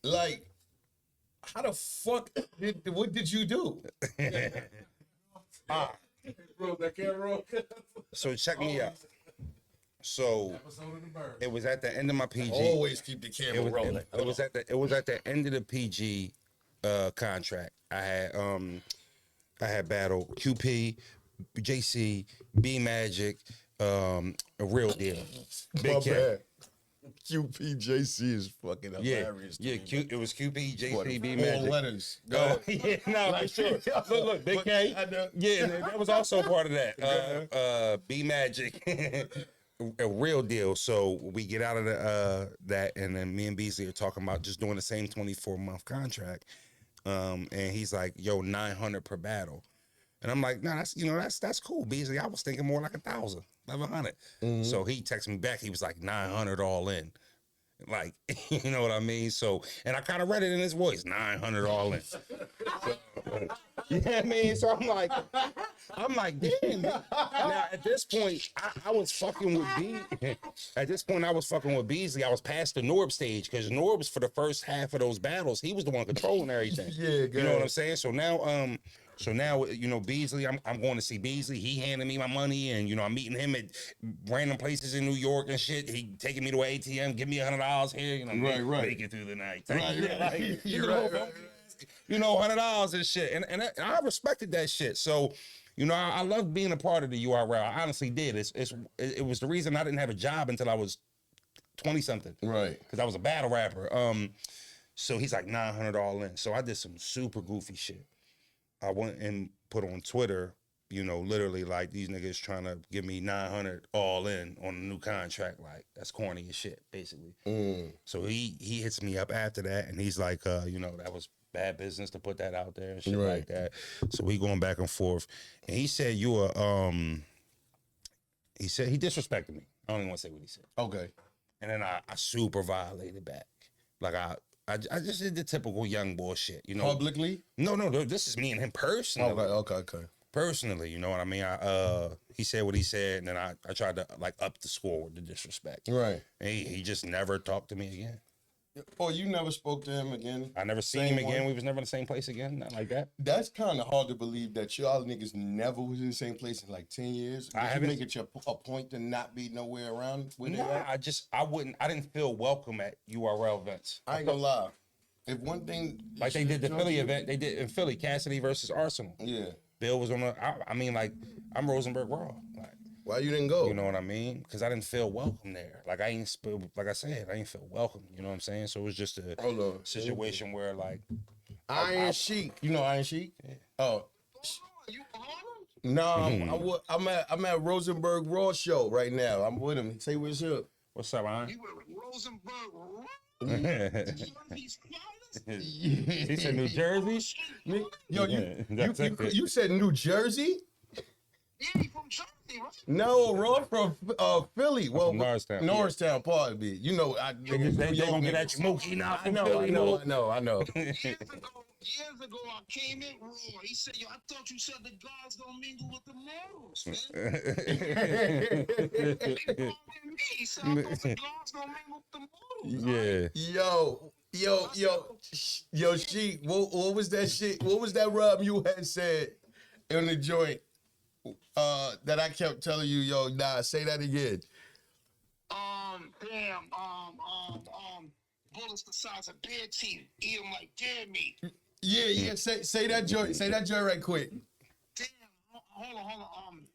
like, how the fuck what did you do? That camera. So check me out. So it was at the end of my PG. Always keep the camera rolling. It was at the end of the PG contract. I had battled QP, JC, B Magic, a real deal. Big Cat. QPJC is fucking hilarious. Yeah, it was QP, JC, B Four Magic. letters. Yeah, no, for sure. Look, Big K. Yeah, that was also part of that. B Magic, a real deal. So we get out of that, and then me and Beasley are talking about just doing the same 24-month contract. And he's like, "Yo, 900 per battle," and I'm like, "Nah, that's cool, Beasley. I was thinking more like 1,000, 1,100." So he texted me back. He was like, 900 all in. Like, you know what I mean? So, and I kind of read it in his voice, 900 all in. So, you know what I mean? So I'm like, damn. Now at this point, I was fucking with At this point, I was fucking with Beasley. I was past the Norb stage because Norb's for the first half of those battles, he was the one controlling everything. Yeah, you know what I'm saying? So now, you know, Beasley, I'm going to see Beasley. He handed me my money, and, you know, I'm meeting him at random places in New York and shit. He taking me to an ATM, give me $100 here, you know, make it through the night. You know, $100 and shit. And I respected that shit. So, you know, I loved being a part of the URL. I honestly did. It was the reason I didn't have a job until I was 20-something. Right. Because I was a battle rapper. So he's like 900 all in. So I did some super goofy shit. I went and put on Twitter, you know, literally like these niggas trying to give me 900 all in on a new contract. Like, that's corny as shit, basically. So he hits me up after that, and he's like, you know, that was bad business to put that out there and shit like that. So we going back and forth. And he said, he disrespected me. I don't even want to say what he said. Okay. And then I super violated back. Like, I just did the typical young boy shit, you know. Publicly? No, this is me and him personally. Okay. Personally, you know what I mean? He said what he said, and then I tried to, like, up the score with the disrespect. Right. And he just never talked to me again. Or you never spoke to him again? I never seen him again. We was never in the same place again. Nothing like that. That's kind of hard to believe that y'all niggas never was in the same place in like 10 years. Did you make it a point to not be nowhere around with it? I didn't feel welcome at URL events. I ain't gonna lie. If one thing... Like they did the Philly event, they did in Philly, Cassidy versus Arsenal. Yeah. Bill was on I mean, like, I'm Rosenberg Raw. Like, why you didn't go? You know what I mean? Because I didn't feel welcome there. Like I ain't feel welcome. You know what I'm saying? So it was just a situation where like Iron Sheik. You know Iron Sheik? Yeah. Oh. You Harlem? No, I'm at Rosenberg Raw show right now. I'm with him. Say what's up. What's up, Iron? You were Rosenberg Raw? He said New Jersey. Yo, you said New Jersey? Yeah, he from Jersey, right? No, Raw from Philly. Well, Norristown. Norristown, pardon me. You know, they gonna get at Smokey now. I know. Years ago, I came in raw. He said, "Yo, I thought you said the gods don't mingle with the morals, man." He said, "I thought the gods don't mingle with the morals." Yeah. Yo, Sheik, what was that shit? What was that rub you had said in the joint that I kept telling you, yo, nah, say that again. Bullets the size of bear teeth, eat them like deer meat. Yeah, say that joint. Say that joint right quick. Damn, hold on.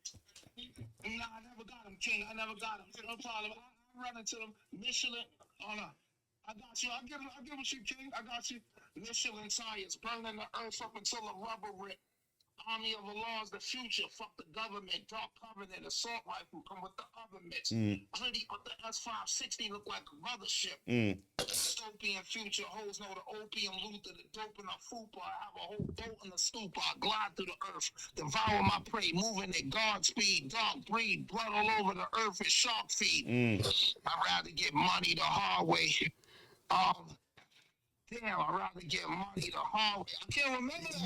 Nah, I never got him, King. I never got him. No problem. I run into them. Michelin. Hold on. I got you. I'll give it you, King. I got you. Michelin science, burning the earth up until the rubber rip. Army of the laws, the future, fuck the government, dark covenant, assault rifle, come with the other mitts. Hoodie, but the S560 look like a mothership. Dystopian future, hoes know the opium, Luther, the dope in a fupa. I have a whole boat in the stupa. I glide through the earth, devour my prey, moving at guard speed, dark breed, blood all over the earth is shark feed. I'd rather get money the hard way. Damn, I'd rather get money the hard way. I can't remember that.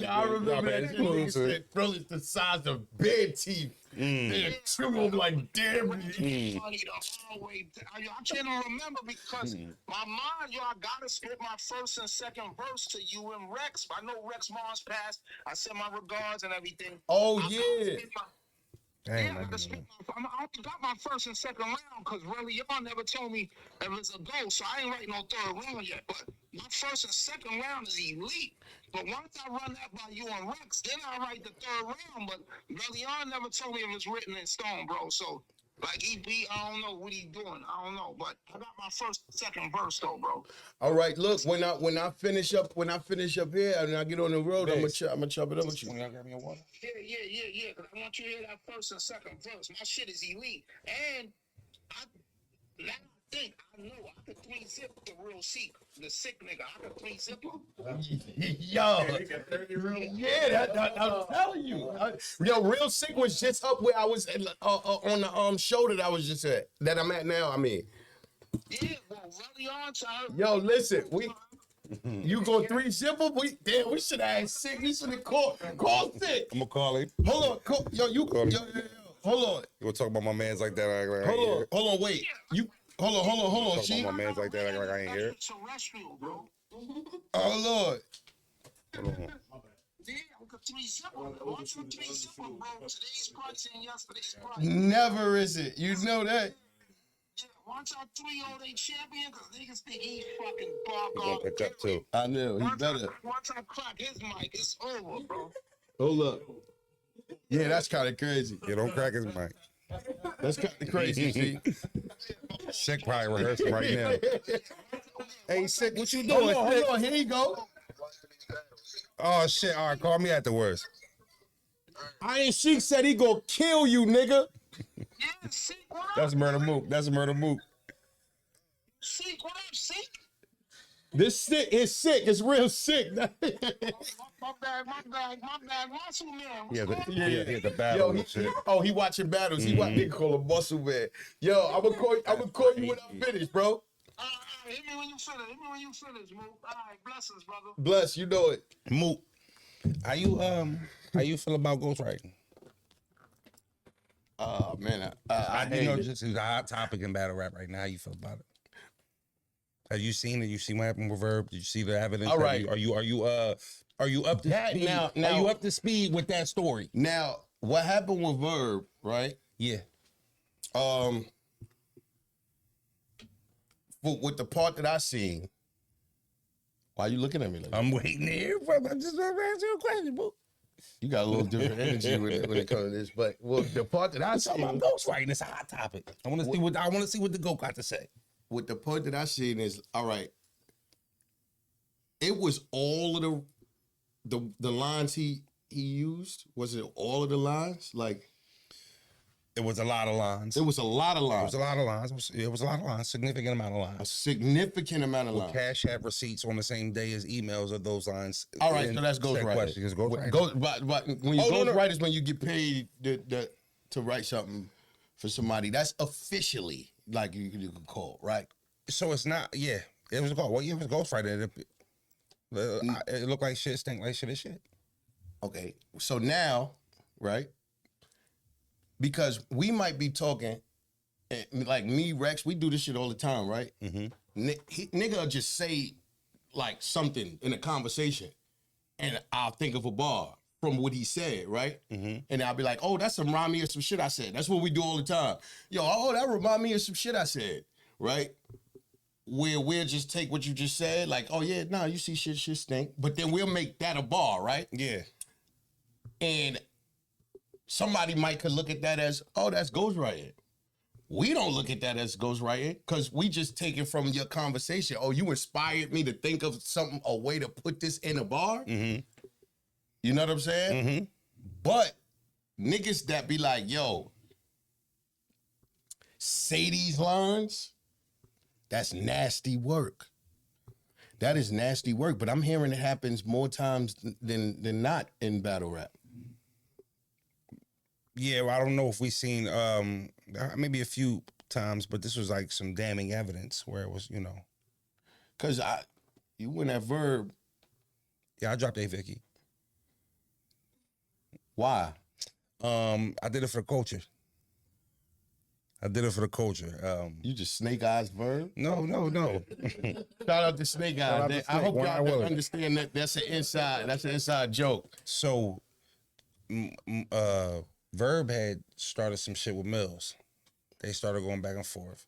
I remember that shit. Said, bro, it's the size of bear teeth. They chew them like damn. Money the hard way. I can't remember because my mind, I gotta spit my first and second verse to you and Rex. I know Rex Mars passed. I sent my regards and everything. Oh, yeah. I got my first and second round because really y'all never told me if it's a go, so I ain't writing no third round yet. But my first and second round is elite. But once I run that by you and Rex, then I write the third round. But really y'all never told me if it's written in stone, bro. So like I don't know what he doing. I don't know. But I got my first, second verse though, bro. All right, look, when I finish up here and I get on the road, I'm gonna chop it up with you. Y'all got me a water? Yeah. Cause I want you to hear that first and second verse. My shit is elite. And I know I could 3-zip the real sick, the sick nigga. I could 3-zip him. I'm telling you. Real sick was just up where I was on the show that I was just at, that I'm at now. I mean. Yeah, well, really on time. Yo, listen, you go 3-zip him? We should have had sick. We should have called sick. I'm gonna call him. Hold on, hold on. You gonna talk about my mans like that? Hold on, wait. Hold on. Talk about my mans like that, like I ain't here. Terrestrial, bro. Oh Lord. Yeah, we could 3-zip him. Once you 3-zip him, bro, today's price and yesterday's price. Never is it. You know that. Yeah, once I 3-0 they champion, because niggas think he fucking bark He gonna off. pick up too. I know. He better. Once I crack his mic, it's over, bro. Hold up. Yeah, that's kind of crazy. Yeah, don't crack his mic. That's kind of crazy, see? Sick probably rehearsing right now. Hey, Sick, what you Hold doing? on, here you go. Oh, shit. All right, call me afterwards. Iron Sheik said he gonna kill you, nigga. Yeah, sick, what up? That's Murda Mook. Sick, what up, sick? This sick is sick. It's real sick. My bad. Muscle man. Yeah, What's going on? the battle and shit. He watching battles. He watching nigga call a muscle man. Yo, I'm gonna call you when I'm finished, bro. Hit me when you finish, Mook. All right, blessings, brother. Bless, you know it. Mook, how you feel about ghostwriting? Oh man, I hate you know, it. just it's a hot topic in battle rap right now. How you feel about it? Have you seen it? You see what happened with Verb? Did you see the evidence? All right. Are you up to That speed? now- Are you up to speed with that story? Now, what happened with Verb, right? Yeah. With the part that I seen, why you looking at me like that? I'm waiting to hear from. I'm just gonna ask you a question, boo. You got a little different energy when it comes to this, but the part that I I'm talking seen, about ghostwriting. It's a hot topic. I want to see what the GOAT got to say. with the part that I seen is all right. It was all of the lines he used. Was it all of the lines? Like It was a lot of lines. it was a lot of It lines. was a lot of lines. It was a lot of lines. Significant amount of A lines. significant amount of lines. Cash have receipts on the same day as emails of those lines. All right, And so that's said ghostwriting. question is ghostwriting. But when you Oh, no, no. ghostwrite is when you get paid to write something for somebody. That's officially like you could call, right? So it's not. Yeah, it was called. Well, yeah, it was ghostwriting. It looked like shit. Stink like shit. Is shit. Okay, so now, right? Because we might be talking, like me, Rex, we do this shit all the time, right? Mm-hmm. Nigga will just say like something in a conversation, and I'll think of a bar from what he said, right? Mm-hmm. And I'll be like, oh, that's remind me of some shit I said. That's what we do all the time. Yo, oh, that remind me of some shit I said, right? Where we'll just take what you just said, like, oh yeah, nah, you see shit stink, but then we'll make that a bar, right? Yeah. And somebody could look at that as, oh, that's ghostwriting. We don't look at that as ghostwriting because we just take it from your conversation. Oh, you inspired me to think of something, a way to put this in a bar. Mm-hmm. You know what I'm saying? Mm-hmm. But niggas that be like, yo, say these lines, that's nasty work. That is nasty work. But I'm hearing it happens more times than not in battle rap. Yeah, well, I don't know if we seen maybe a few times, but this was like some damning evidence where it was, you know. Cause you went at Verb. Yeah, I dropped A Vicky. Why? I did it for the culture. You just snake eyes Verb? No. Shout out to Snake Shout out Eyes. to I Snake, hope one y'all eye Willie. understand that that's an inside joke. So, Verb had started some shit with Mills. They started going back and forth.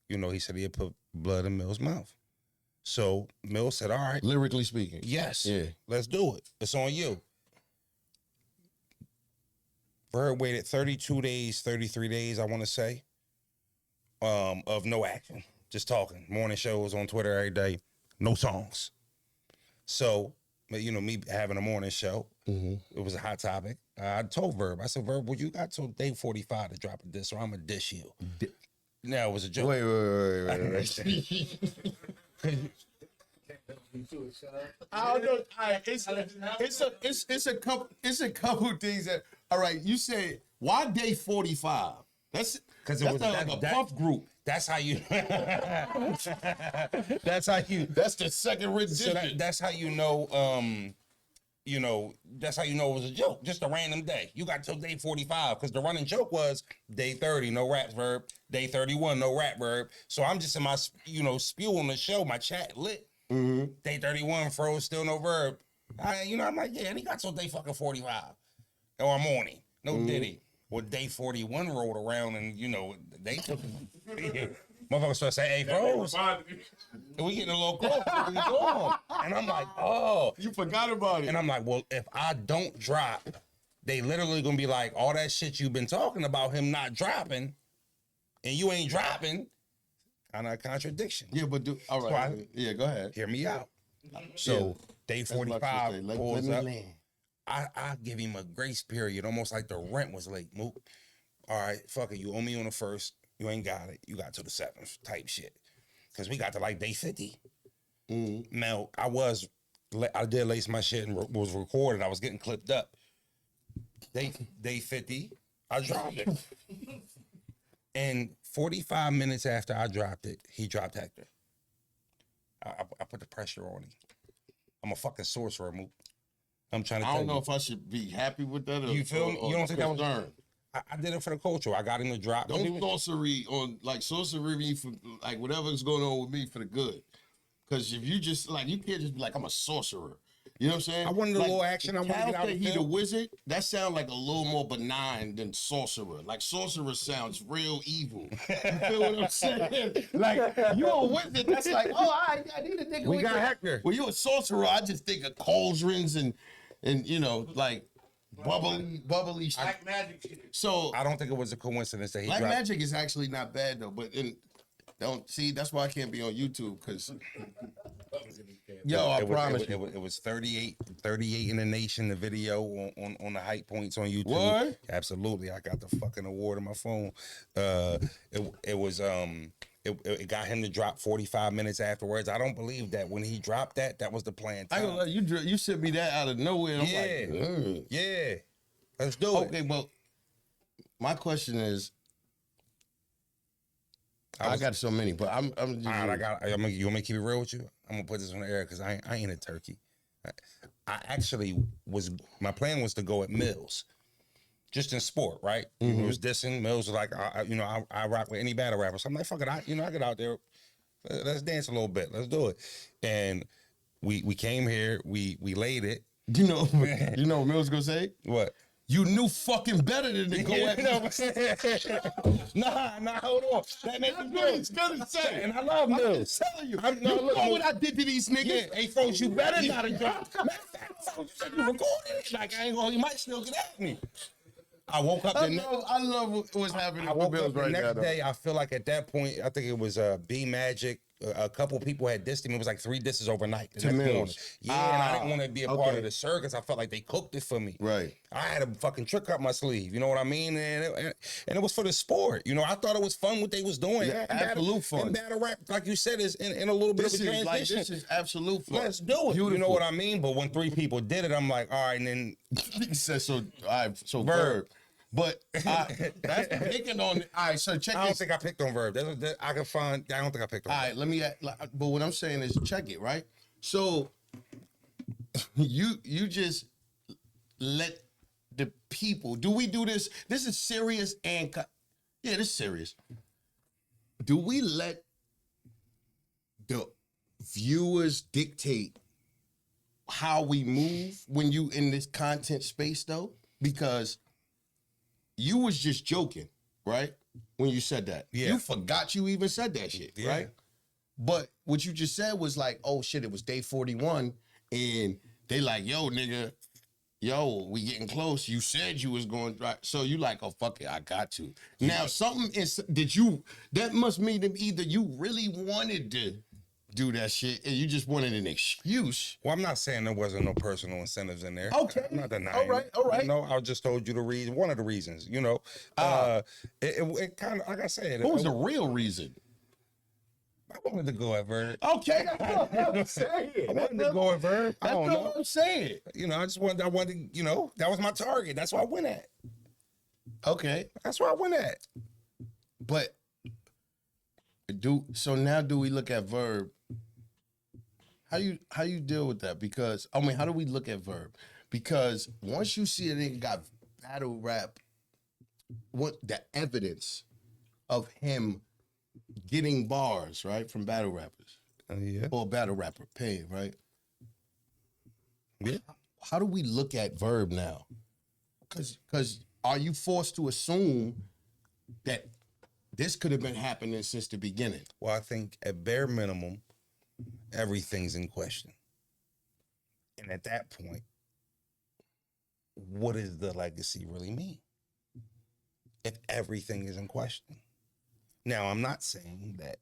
You know, he said he had put blood in Mills' mouth. So Mills said, all right. Lyrically speaking. Yes. Yeah. Let's do it. It's on you. Verb waited 32 days, 33 days, I want to say, of no action. Just talking. Morning shows on Twitter every day. No songs. So, you know, me having a morning show, it was a hot topic. I told Verb, I said, Verb, well, you got till day 45 to drop a diss, or I'm going to diss you. Now, it was a joke. Wait. I don't know. All right, it's a couple things that. All right, you said why day 45? That's because it was like a puff group. That's how you. That's how you. That's the second rendition. So that's how you know. You know, that's how you know it was a joke. Just a random day. You got till day 45 because the running joke was day 30, no raps, Verb. Day 31, no rap, Verb. So I'm just in my, spew on the show. My chat lit. Mm-hmm. Day 31, Froze, still no Verb. I'm like, yeah, and he got till day fucking 45 or morning. No Diddy. Well, day 41 rolled around and, they took motherfuckers started saying, hey, Froze, we getting a little close. What we doing? And I'm like, oh. You forgot about it. And I'm like, well, if I don't drop, they literally gonna be like, all that shit you've been talking about him not dropping, and you ain't dropping, kind of a contradiction. Yeah, but all right. Yeah, go ahead. Hear me out. So day 45 pulls up. I give him a grace period, almost like the rent was late. Mook, all right, fuck it. You owe me on the 1st. You ain't got it. You got to the 7th type shit. Because we got to like day 50. Mm-hmm. Now, I did lace my shit and was recorded. I was getting clipped up. Day 50, I dropped it. And 45 minutes after I dropped it, he dropped Hector. I put the pressure on him. I'm a fucking sorcerer, Mook. I'm trying to. I don't know if I should be happy with that. You feel me? You don't think that was? I did it for the culture. I got him to drop. Don't sorcery on like sorcery me for like whatever's going on with me for the good. Because if you just like you can't just be like I'm a sorcerer. You know what I'm saying? I wanted a little action. I wanted to get out of he the wizard. That sounds like a little more benign than sorcerer. Like sorcerer sounds real evil. You feel what I'm saying? Like you a wizard. That's like I need a nigga. We got Hector. Well, you a sorcerer. I just think of cauldrons and you know like. Bubbly shit. Black magic shit. So I don't think it was a coincidence that he Black dropped. magic is actually not bad though, but don't see that's why I can't be on YouTube because I promise you. It was 38 in the nation. The video on the hype points on YouTube. What? Absolutely, I got the fucking award on my phone. It got him to drop 45 minutes afterwards. I don't believe that when he dropped that was the plan. I don't know, you sent me that out of nowhere. And I'm like, yeah. Let's do it. Okay, well, my question is, I got so many, but I'm just. All right, you want me to keep it real with you? I'm gonna put this on the air because I ain't a turkey. I actually my plan was to go at Mills. Just in sport, right? Mm-hmm. It was dissing. Mills was like, I rock with any battle rapper. So I'm like, fuck it, I get out there. Let's dance a little bit. Let's do it. And we came here. We laid it. You know what Mills gonna say? What? You knew fucking better than to go at me. Nah, hold on. That makes me good. He's gonna say. And I love Mills. Telling you. You know what I did to these niggas? Yeah, hey, folks, you better not have dropped. Matter of fact, folks, you said you recorded it. Like, you might still get at me. I woke up I love what's happening. I woke up the right next now, day. I feel like at that point, I think it was B Magic. A couple people had dissed him. It was like 3 disses overnight. To Mills. Yeah, and I didn't want to be a part of the circus. I felt like they cooked it for me. Right. I had a fucking trick up my sleeve. You know what I mean? And it was for the sport. You know, I thought it was fun what they was doing. Yeah, absolute fun. And battle rap, like you said, is in a little bit of a transition. This is absolute fun. Let's do it. Beautiful. You know what I mean? But when 3 people did it, I'm like, all right, and then He said so. All right, so Verb. But that's picking on. All right, so check. I don't think I picked on Verb. I can find. I don't think I picked on. All right, let me. But what I'm saying is, check it right. So you just let the people. Do we do this? This is serious and this is serious. Do we let the viewers dictate how we move when you in this content space though? Because you was just joking, right? When you said that. Yeah. You forgot you even said that shit, Yeah. right? But what you just said was like, oh shit, it was day 41 and they like, yo, nigga, we getting close. You said you was going to, so you like, oh, fuck it, I got to. Now, something is, that must mean that either you really wanted to do that shit and you just wanted an excuse. Well, I'm not saying there wasn't no personal incentives in there. Okay. I'm not denying. All right. You know, I just told you the reason. One of the reasons. You know, it kind of like I said. What was the real reason? I wanted to go at Verb. Okay, that's what I'm saying. I wanted to go at Verb. I That's don't know. what I'm saying. You know, I wanted. You know, that was my target. That's what I went at. Okay, That's what I went at. but now do we look at Verb? How you deal with that? Because I mean, how do we look at Verb? Because once you see a nigga got battle rap, what the evidence of him getting bars right from battle rappers Yeah. or battle rapper paying right? Yeah. How do we look at Verb now? Because are you forced to assume that this could have been happening since the beginning? Well, I think at bare minimum, everything's in question. And at that point, what does the legacy really mean? If everything is in question. Now, I'm not saying that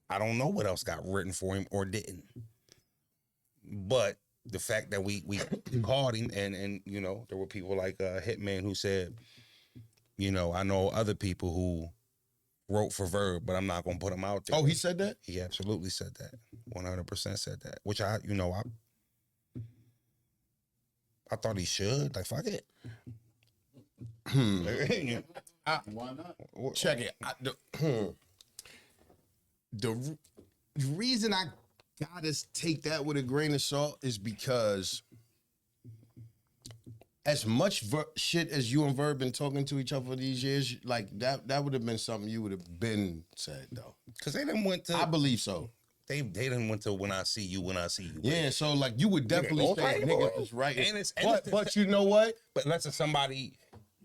I don't know what else got written for him or didn't. But the fact that we called him and you know, there were people like Hitman who said, you know, I know other people who wrote for Verb, but I'm not gonna put him out there. Oh, he said that? He absolutely said that. 100% said that. Which I thought he should. Like, fuck it. Why not? Check it. The reason I gotta take that with a grain of salt is because as much shit as you and Verb been talking to each other for these years, like that would have been something you would have been said though. Because they didn't went to. I believe so. They didn't went to when I see you. Yeah, so like you would definitely say niggas is right. But you know what? But unless it's somebody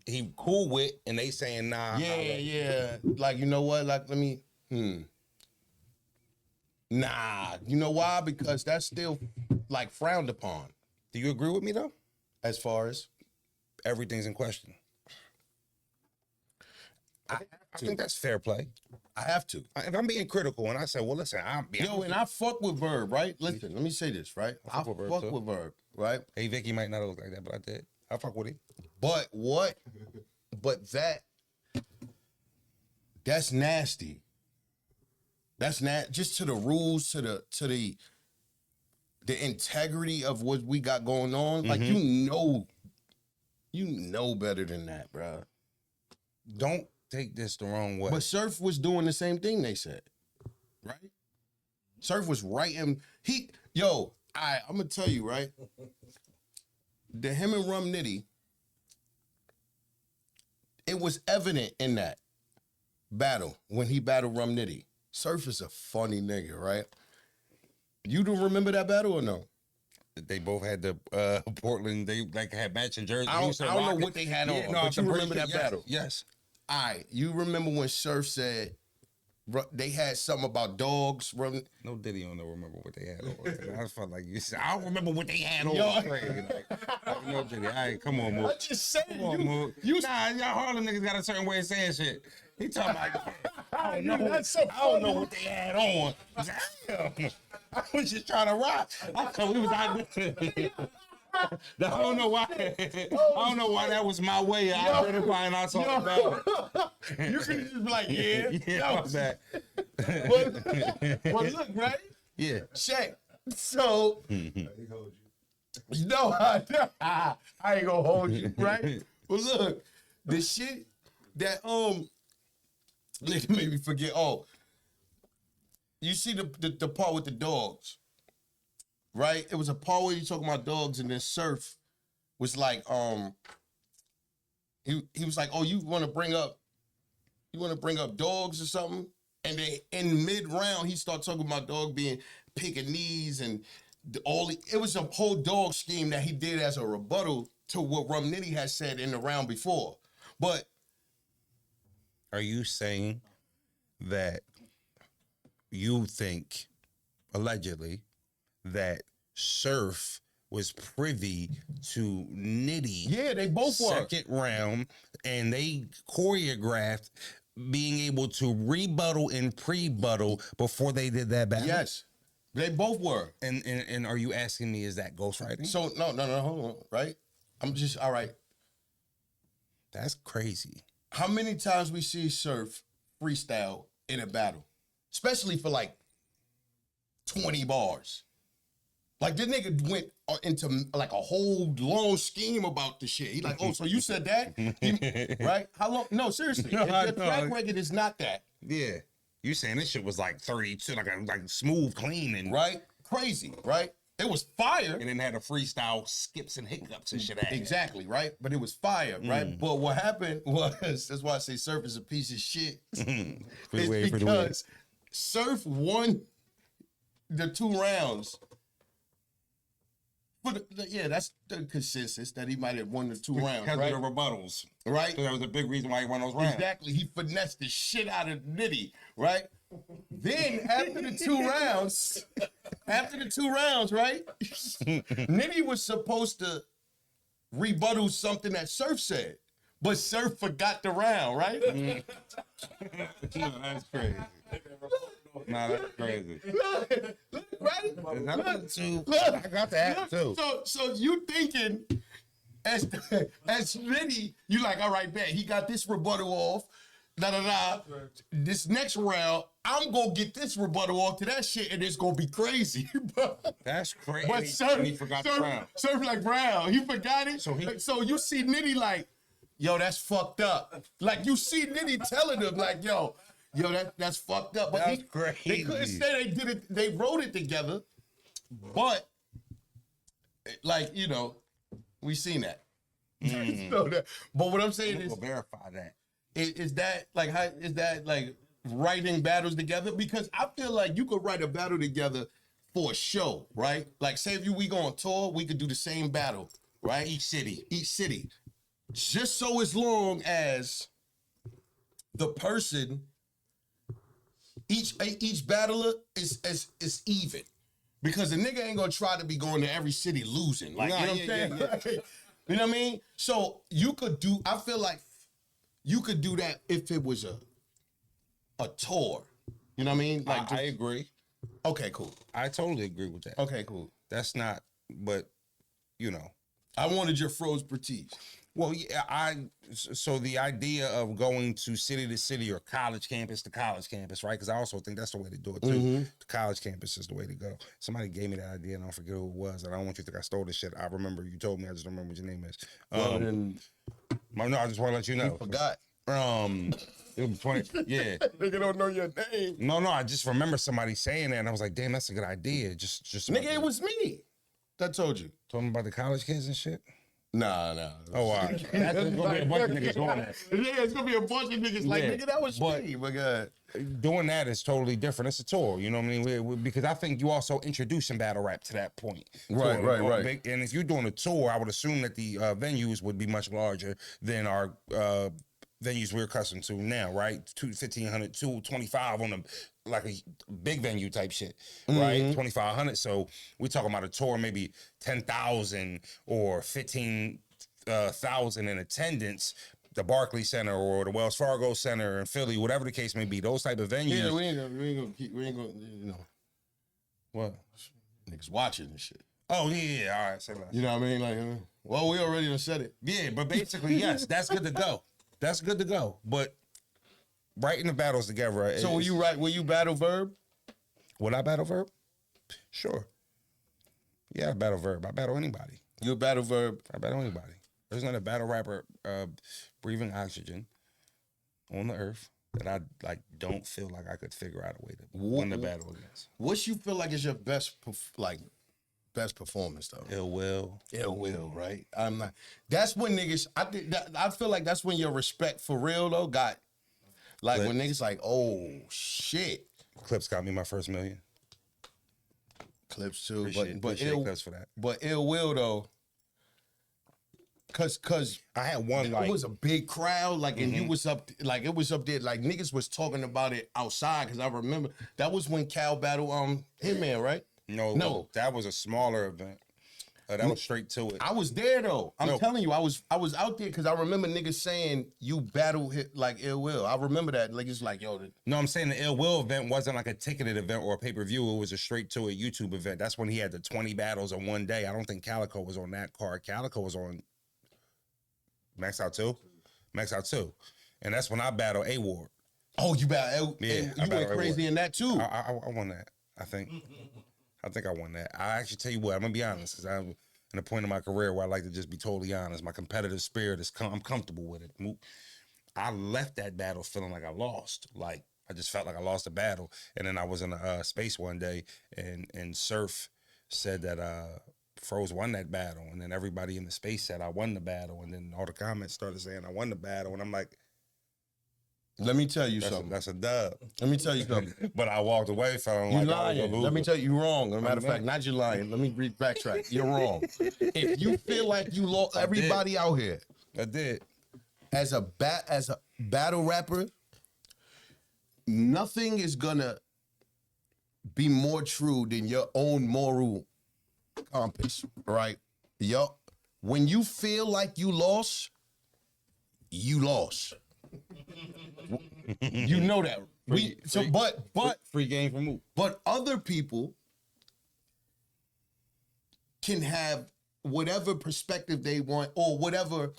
he cool with and they saying nah. Yeah. Like you know what? Like let me. Nah, you know why? Because that's still like frowned upon. Do you agree with me though? As far as everything's in question. I think that's fair play. I have to. If I'm being critical and I say, well, listen, and I fuck with Verb, right? Listen, let me say this, right? I fuck with Verb, right? Hey, Vicky might not look like that, but I did. I fuck with him. But what? But that's nasty. That's not just to the rules, to the integrity of what we got going on. Like you know better than that, bro. Don't take this the wrong way. But Surf was doing the same thing they said, right? Surf was writing. I'm gonna tell you, right? The him and Rum Nitty, it was evident in that battle when he battled Rum Nitty. Surf is a funny nigga, right? You don't remember that battle or no? They both had the Portland. They like had matching jerseys. I don't know what they had on, but you remember that battle? Yes. All right, you remember when Surf said they had something about dogs running? No Diddy on. Don't remember what they had on. I felt like you said, I don't remember what they had on. No Diddy. All right, come on, Mook. I just saying. Come on, Mook. Y'all Harlem niggas got a certain way of saying shit. He talking about, I don't know what they had on. Damn. I was just trying to rock. I thought we was out there. I don't know why. I don't know why that was my way of identifying us on the battle. You can just be like, yeah, that. Well, look, right? Yeah. Check. So, no, I ain't gonna hold you, right? Well, look, the shit that nigga made me forget. Oh, you see the part with the dogs, right? It was a part where you talking about dogs, and then Surf was like, he was like, oh, you want to bring up dogs or something? And then in mid round, he started talking about dog being Pekingese and it was a whole dog scheme that he did as a rebuttal to what Rum Nitty had said in the round before. But are you saying that you think, allegedly, that Surf was privy to Nitty? Yeah, they both were. Second round, and they choreographed being able to rebuttal and pre-buttal before they did that battle? Yes, they both were. And are you asking me, is that ghostwriting? So, no, hold on, right? I'm just, all right. That's crazy. How many times we see Surf freestyle in a battle? Especially for like 20 bars. Like this nigga went into like a whole long scheme about the shit. He like, oh, so you said that? Right? How long? No, seriously. The track record is not that. Yeah. You saying this shit was like 32, like smooth, clean and right? Crazy, right? It was fire. And then had a freestyle skips and hiccups and shit. Exactly, right? But it was fire, right? But what happened was, that's why I say Surf is a piece of shit. It's because Surf won the 2 rounds. But that's the consensus that he might have won the 2 rounds, because right? of the rebuttals, right? So that was a big reason why he won those rounds. Exactly. He finessed the shit out of Nitty, right? Then after the 2 rounds, right? Nitty was supposed to rebuttal something that Surf said, but Surf forgot the round, right? No, that's crazy. Nah, that's crazy. Look, right? I got that too. So you thinking as Nitty, you like, all right, bet he got this rebuttal off. This next round, I'm gonna get this rebuttal off to that shit, and it's gonna be crazy. That's crazy. But he forgot the round. Surf like round. He forgot it. So you see Nitty like, yo, that's fucked up. Like you see Nitty telling him like, yo, that's fucked up. But that's crazy. They couldn't say they did it. They wrote it together, but like we seen that. So but what I'm saying is, We'll verify that. is that like how is that like writing battles together? Because I feel like you could write a battle together for a show, right? Like say if we go on tour, we could do the same battle, right? Each city. Just so as long as the person, each battler is even. Because the nigga ain't gonna try to be going to every city losing. Like, you know what I'm saying? Yeah. You know what I mean? So you could do, I feel like you could do that if it was a tour. You know what I mean? Like I agree. Okay, cool. I totally agree with that. Okay, cool. That's not, but you know. I wanted your frozenberg. Well, yeah, so the idea of going to city or college campus to college campus, right? Because I also think that's the way to do it too. Mm-hmm. The college campus is the way to go. Somebody gave me that idea, and I don't forget who it was. And I don't want you to think I stole this shit. I remember you told me. I just don't remember what your name is. No, I just want to let you know. You forgot. It was 20. Yeah. Nigga don't know your name. No, I just remember somebody saying that, and I was like, damn, that's a good idea. Just nigga, it was me that told you. Talking about the college kids and shit. Nah. Oh, all right. That's gonna be a bunch of niggas doing that. Yeah, it's gonna be a bunch of niggas like, nigga, that was me. But doing that is totally different. It's a tour, you know what I mean? Because I think you also introducing battle rap to that point. Right. And if you're doing a tour, I would assume that the venues would be much larger than our venues we're accustomed to now, right? 1,500, 225 on like a big venue type shit, right? 2,500. So we're talking about a tour, maybe 10,000 or 15,000 in attendance. The Barclays Center or the Wells Fargo Center in Philly, whatever the case may be, those type of venues. Yeah, we ain't gonna, you know. What? Niggas watching this shit. Oh, yeah. All right, say less. You know what I mean? Like, well, we already done said it. Yeah, but basically, yes, that's good to go. That's good to go. But writing the battles together. So will you battle verb? Would I battle verb? Sure. Yeah, I battle verb. I battle anybody. You a battle verb? I battle anybody. There's not a battle rapper breathing oxygen on the earth that I don't feel like I could figure out a way to win the battle against. What you feel like is your best performance though? Ill Will, right? I'm not. That's when niggas. I feel like that's when your respect for real though got. Like when niggas like, oh shit. Clips got me my first million. Clips too, but Clips for that. But Ill Will though. Cause I had one it was a big crowd, like, and you was up, like it was up there, like niggas was talking about it outside. Cause I remember that was when Cal battled Hitman, right? No, that was a smaller event. That was straight to it. I was there though. I'm telling you, I was out there because I remember niggas saying you battle hit like Ill Will. I remember that. Like it's like, yo. No, I'm saying the Ill Will event wasn't like a ticketed event or a pay-per-view. It was a straight to it YouTube event. That's when he had the 20 battles in one day. I don't think Calico was on that card. Calico was on Max Out 2. And that's when I battled A-Ward. Oh, you battled? Yeah. You went crazy in that too. I won that, I think. I think I won that. I actually tell you what, I'm going to be honest, because I'm in a point in my career where I like to just be totally honest. My competitive spirit is, I'm comfortable with it. I left that battle feeling like I lost. Like, I just felt like I lost a battle. And then I was in a space one day, and Surf said that Froze won that battle. And then everybody in the space said I won the battle. And then all the comments started saying I won the battle. And I'm like, let me tell you something. That's a dub. Let me tell you something. But I walked away from you lying. Let me tell you, you're wrong. As a matter of fact, not you lying. Let me backtrack. You're wrong. If you feel like you lost everybody out here, I did. As a battle rapper, nothing is gonna be more true than your own moral compass, right? When you feel like you lost, you lost. You know that. Free game for Mook. But other people can have whatever perspective they want or whatever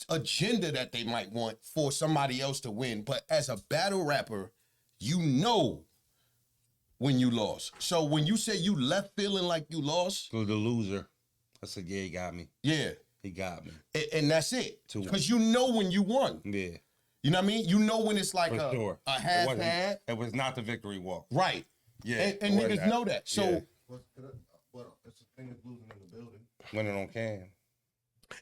agenda that they might want for somebody else to win. But as a battle rapper, you know when you lost. So when you say you left feeling like you lost. So the loser. I said, yeah, he got me. Yeah. He got me. And that's it. Because you know when you won. Yeah. You know what I mean? You know when it's like a half-half. It was not the victory walk. Right. Yeah. And niggas know that. So It's a thing of losing in the building. Winning on Cam.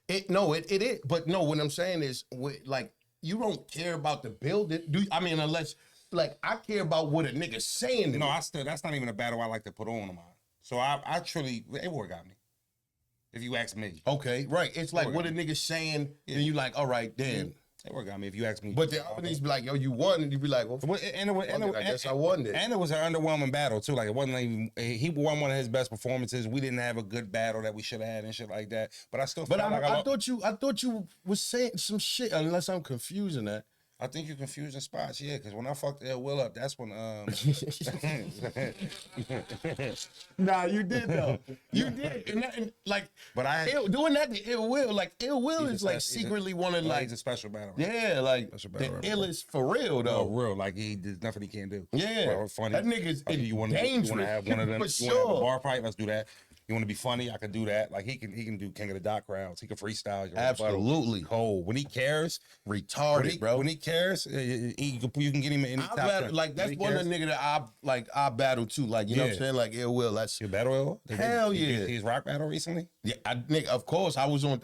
It is. But no, what I'm saying is, like, you don't care about the building. Unless, like, I care about what a nigga's saying to me. That's not even a battle I like to put on mine. So I truly, it work got me. If you ask me. Okay, right. It's like what a nigga's saying, and you like, all right, then. It worked on me if you ask me. But the other niggas be like, yo, you won, and you be like, well, I guess I won this. And it was an underwhelming battle too. Like it wasn't even, he won one of his best performances. We didn't have a good battle that we should have had and shit like that. But I still. But I thought you was saying some shit. Unless I'm confusing that. I think you're confusing spots, yeah. Because when I fucked Ill Will up, that's when Nah, you did though. You did, and like, but doing that to Ill Will, like Ill Will is like secretly one of like he's a special battle. Yeah, like the illest for real though. No, real, like there's nothing he can't do. Yeah, well, funny. That nigga's dangerous. You want to have one of them? For you want to have a sure. bar fight? Let's do that. You want to be funny? I can do that. Like he can do King of the Dot crowds. He can freestyle. Absolutely. Cold. When he cares, retarded, bro. When he cares, you can get him in any top. Like that's one of the niggas that I battle too. Like you know what I'm saying? Like Ill Will. That's you battle Ill. Hell yeah. He's rock battle recently. Yeah, of course. I was on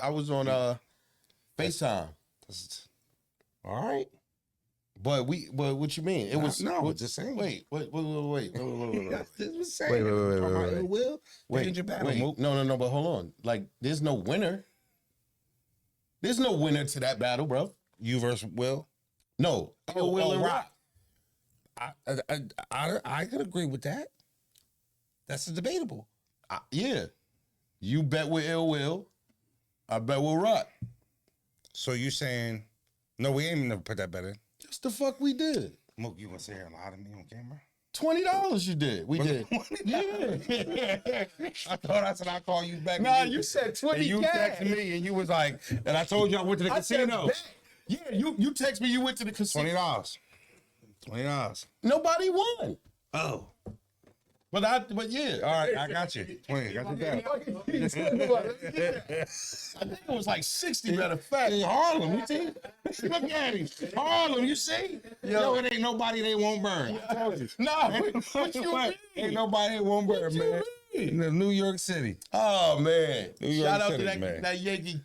FaceTime. All right. But what you mean? It was just saying. Wait. This was saying. Wait. No. But hold on. Like, there's no winner. There's no winner to that battle, bro. You versus Will. No. Will and Rock. I could agree with that. That's debatable. Yeah. You bet with Ill Will. I bet with Rock. So you saying no? We ain't never put that bet in. That's the fuck we did. Mook, you gonna sit here and lie to me on camera? $20 you did. We did. Yeah. I thought I said I'd call you back. Nah, you said 20. And you texted me and you was like, and I told you I went to the casino. Yeah, you text me you went to the casino. $20. Nobody won. Oh. But yeah. All right, I got you. 20. Got you down. I think it was like 60, matter of fact. Harlem, you see? Look at him. Harlem, you see? Yo, it ain't nobody they won't burn. I told you. No, what you mean? Ain't nobody they won't burn, man. In New York City. Oh man! Shout out to that Yankee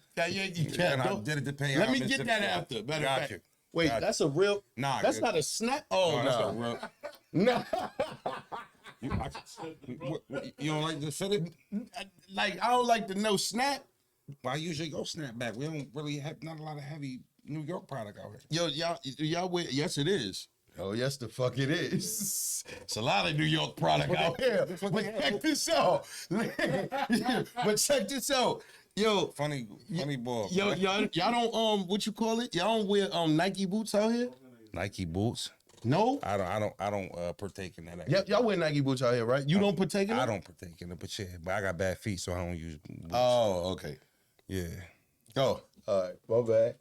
cat. I did it to pay. Let me get that after. Got you. Wait, that's a real. Nah, that's not a snap. Oh no, no. You don't like the Philly? Like I don't like the no snap. Well, I usually go snap back. We don't really have not a lot of heavy New York product out here. Yo, y'all wear, yes it is. Oh yes, the fuck it is. It's a lot of New York product out here. But check this out. But check this out. Yo, funny boy. Yo, y'all don't what you call it? Y'all don't wear Nike boots out here? Nike boots? No, I don't partake in that. Yep, y'all wear Nike boots out here, right? You don't partake in it? I don't partake in it, but yeah, but I got bad feet, so I don't use boots. Oh, okay. Yeah. Oh, all right. My bad.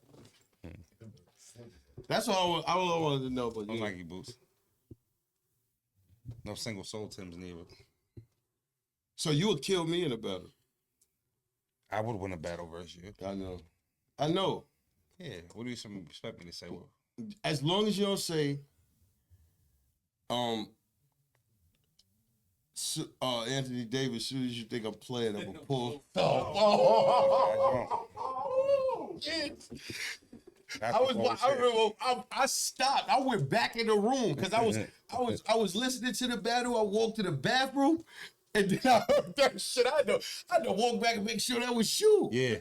That's all I wanted to know. But no Nike boots. No single soul Timbs neither. So you would kill me in a battle? I would win a battle versus you. I know. Yeah. What do you expect me to say? Well, as long as you don't say, Anthony Davis, as soon as you think I'm playing, I'm gonna pull. I stopped. I went back in the room because I was listening to the battle. I walked to the bathroom. And then I heard that shit. I had to walk back and make sure that was you. Yeah.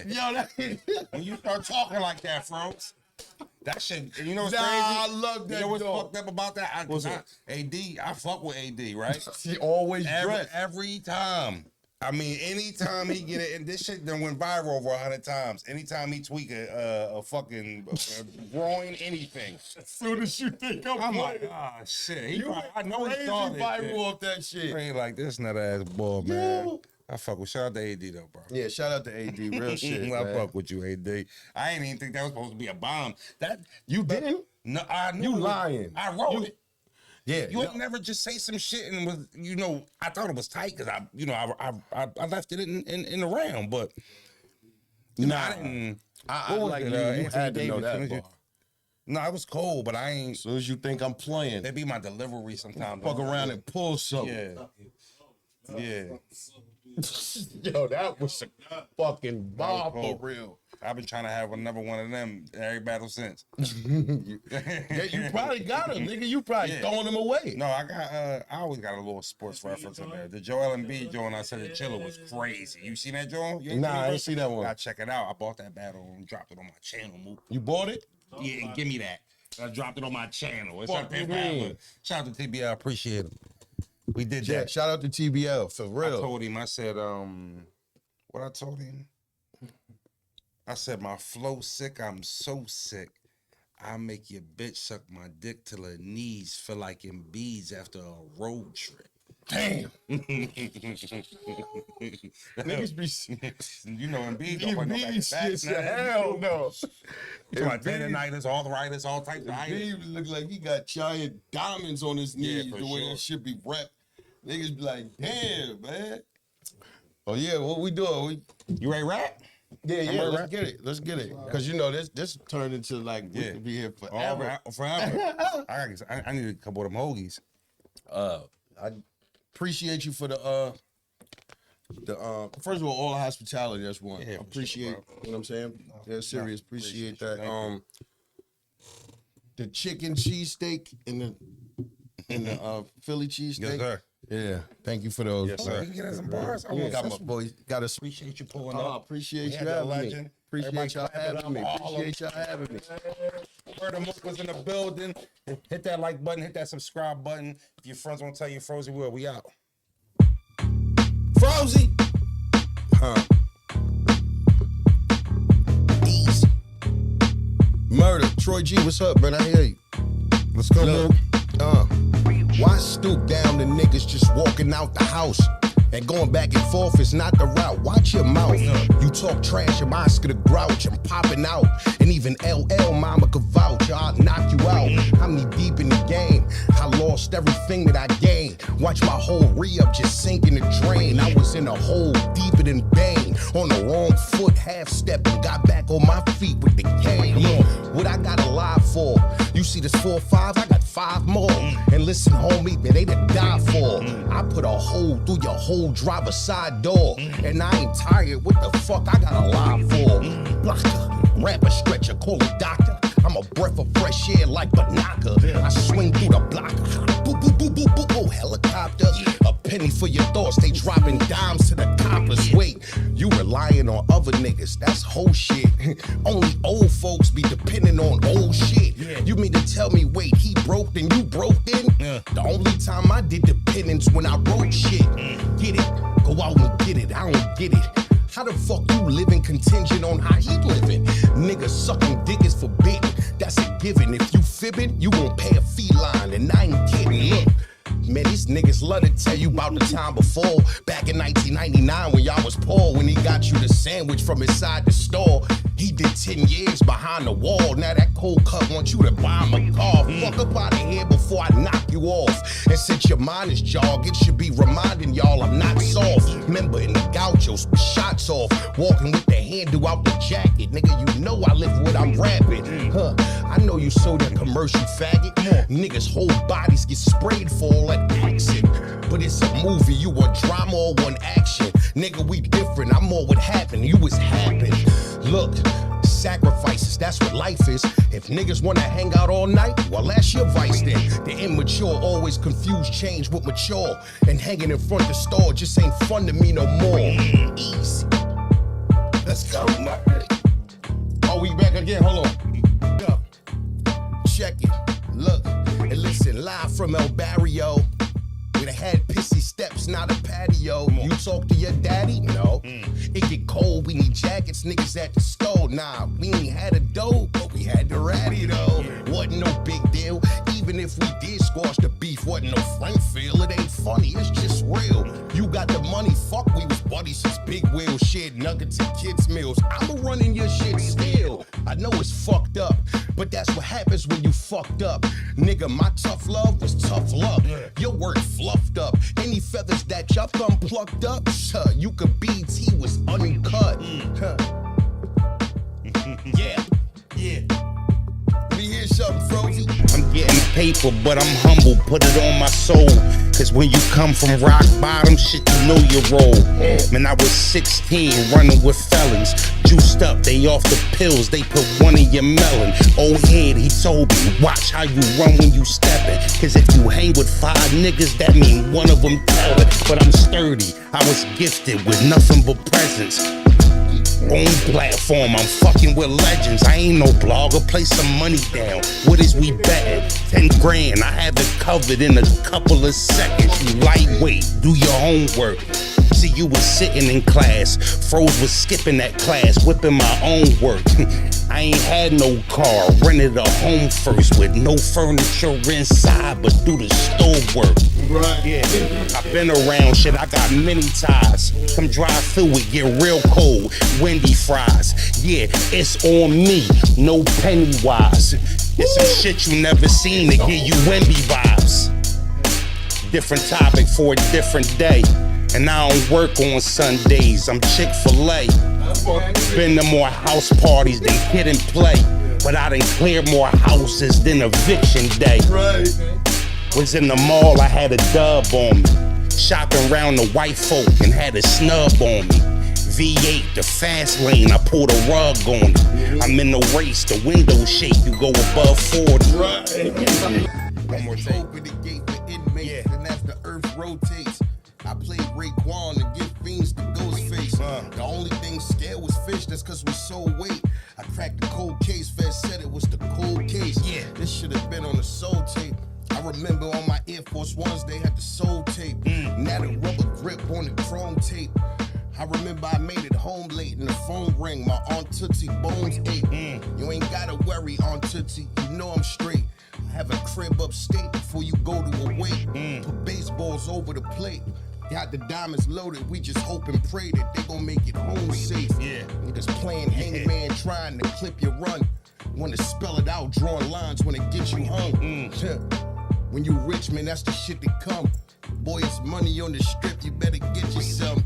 Yo, when you start talking like that, Froze, that shit, you know what's crazy? I love that. You know what's fucked up about that? I fuck with AD, right? He always dressed. Every time. I mean, anytime he get it, and this shit done went viral over 100 times. Anytime he tweak a fucking groin, anything. As soon as you think I'm like, ah, shit. I know he thought it. Viral off that shit. He ain't like this nut ass boy, man. Yo. I fuck with. Shout out to AD though, bro. Yeah, shout out to AD. Real shit. I fuck with you, AD. I ain't even think that was supposed to be a bomb. That you didn't? No, I knew. You lying? I wrote it. Yeah, you would never just say some shit and was, I thought it was tight because I left it in the round, but I didn't. What was it? You had to know that bar. No, I was cold, but I ain't. As soon as you think I'm playing, it be my delivery sometimes. Fuck around and pull something. Yeah. Yo, that was a fucking bomb for cool. real. I've been trying to have another one of them every battle since. Yeah, you probably got him, nigga. You probably throwing him away. No, I always got a little sports reference in there. The Joel Embiid joint I said the Chiller was crazy. You seen that joint? Nah, I didn't see that one. Gotta check it out. I bought that battle and dropped it on my channel. Mook. You bought it? Yeah, and give me that. I dropped it on my channel. It's Fuck up there. you mean? Shout out to TBL. I appreciate him. We did Yeah, that. shout out to TBL, for I real. told him, I said, what I told him? I said, my flow sick, I'm so sick. I make your bitch suck my dick till her knees feel like in beads after a road trip. Damn. Niggas be... You know, Embiid don't put no back to back. Shit, hell no. He's like tendonitis, arthritis, all types of itis. Embiid look like he got giant diamonds on his knees, Yeah, for the way sure. that shit be wrapped. Niggas be like, damn, man. Oh yeah, what we doing? You ready to rap? Yeah, let's get it. Let's get it. Cause you know this turned into like we could be here forever. Forever. I need a couple of them hoagies. I appreciate you for the first of all the hospitality. That's one. Yeah, Appreciate, sure, you know what I'm saying? Yeah, serious. Appreciate that. Thank The chicken cheesesteak and the Philly cheesesteak. Yes, sir. Yeah, thank you for those. Yes, sir. You get us some bars. Yeah, got my boy. Got us. Appreciate you pulling Oh, up. appreciate Yeah, you the having me. legend. Appreciate Everybody y'all clap it having me. up. Appreciate y'all having me. Murda Mook was in the building. Hit that like button, hit that subscribe button. If your friends won't tell you Frozen will, we out. Frozy. Easy. Murda. Troy G, what's up, man? I hear you. Let's go, Look, why stoop down to niggas just walking out the house? And going back and forth is not the route. Watch your mouth. You talk trash, your mind's gonna grouch. I'm popping out. And even LL mama could vouch. I'll knock you out. I'm knee deep in the game. I lost everything that I gained. Watch my whole re-up just sink in the drain. I was in a hole deeper than Bane. On the wrong foot, half stepping. Got back on my feet with the cane. What I got alive for? You see this 4 or 5? I got 5 more. And listen, homie, man, they to die for. I put a hole through your whole driver's side door. And I ain't tired. What the fuck I got alive for? Blocker, rapper, stretcher, call a doctor. I'm a breath of fresh air like Banaka. I swing through the block. Boo, boo, boo, boo, boo, boo, helicopter. A penny for your thoughts. They dropping dimes to the coppers. Wait, you relying on other niggas. That's whole shit. Only old folks be depending on old shit. You mean to tell me, wait, he broke then you broke then? The only time I did dependence when I wrote shit. Get it? Go out and get it. I don't get it. How the fuck you living contingent on how he living? Niggas sucking dick is forbidden. That's a given. If you fibbing, you gon' pay a feline. And I ain't kidding. Look. Man, these niggas love to tell you about the time before. Back in 1999 when y'all was poor. When he got you the sandwich from inside the store. He did 10 years behind the wall. Now that cold cut wants you to buy him a car. Fuck up out of here before I knock you off. And since your mind is jogged, it should be reminding y'all I'm not soft. Remember in the gauchos with shots off. Walking with the handle out the jacket. Nigga, you know I live what I'm rapping. I know you sold that commercial faggot. Niggas' whole bodies get sprayed for all that accent. But it's a movie, you a drama or one action. Nigga, we different, I'm more what happened, you was happened. Look, sacrifices, that's what life is. If niggas wanna hang out all night, well that's your vice then. The immature always confuse change with mature. And hanging in front of the store just ain't fun to me no more. Easy. Let's go, man. Oh, we back again, hold on. Go. Check it, look, and listen, live from El Barrio. We done had pissy steps, not a patio. You talk to your daddy? No. It get cold, we need jackets, niggas at the store. Nah, we ain't had a dough, but we had the ratty though. Wasn't no big deal, even if we did squash the beef. Wasn't no frank feel, it ain't funny, it's just real. You got the money, fuck, we was buddies since Big Wheel. Shit, nuggets and kids meals, I'ma run in your shit still. I know it's fucked up, but that's what happens when you fucked up. Nigga, my tough love was tough luck. Your word fluffed up. Any feathers that your thumb plucked up, you could BT was uncut. Yeah. We hear something, Frozy. I'm getting paper, but I'm humble. Put it on my soul. Cause when you come from rock bottom, shit, you know your role. Man, I was 16, running with felons. Juiced up, they off the pills, they put one in your melon. Old head, he told me, watch how you run when you steppin'. Cause if you hang with 5 niggas, that mean one of them tell it. But I'm sturdy, I was gifted with nothing but presents. Own platform, I'm fucking with legends. I ain't no blogger, play some money down. What is we betting? 10 grand, I have it covered in a couple of seconds. You lightweight, do your homework. See, you was sitting in class, Froze was skipping that class, whipping my own work. I ain't had no car, rented a home first with no furniture inside, but do the store work. Right. Yeah, I've been around shit, I got many ties. Come drive through it, get real cold, Wendy fries. Yeah, it's on me, no penny wise. It's some shit you never seen to give you Wendy vibes. Different topic for a different day. And I don't work on Sundays, I'm Chick-fil-A. Been to more house parties than Kid and Play. But I done cleared more houses than eviction day. Was in the mall, I had a dub on me. Shopping around the white folk and had a snub on me. V8, the fast lane, I pulled a rug on it. I'm in the race, the window shake, you go above 40. One more take. Open the gate for inmates, and as the earth rotates, I played Raekwon and give fiends the ghost face. The only thing scared was fish, that's cause we sold weight. I cracked the cold case, Fed said it was the cold case. Yeah, this should have been on the soul tape. I remember on my Air Force Ones, they had the soul tape. Now the rubber grip on the chrome tape. I remember I made it home late and the phone rang, my Aunt Tootsie bones ache. You ain't gotta worry, Aunt Tootsie, you know I'm straight. I have a crib upstate before you go to a wake. Put baseballs over the plate. Got the diamonds loaded, we just hope and pray that they gon' make it home safe. Yeah. Niggas playing hangman, trying to clip your run. Wanna spell it out, drawing lines when it gets you hung. When you rich, man, that's the shit that come. Boy, it's money on the strip, you better get you some.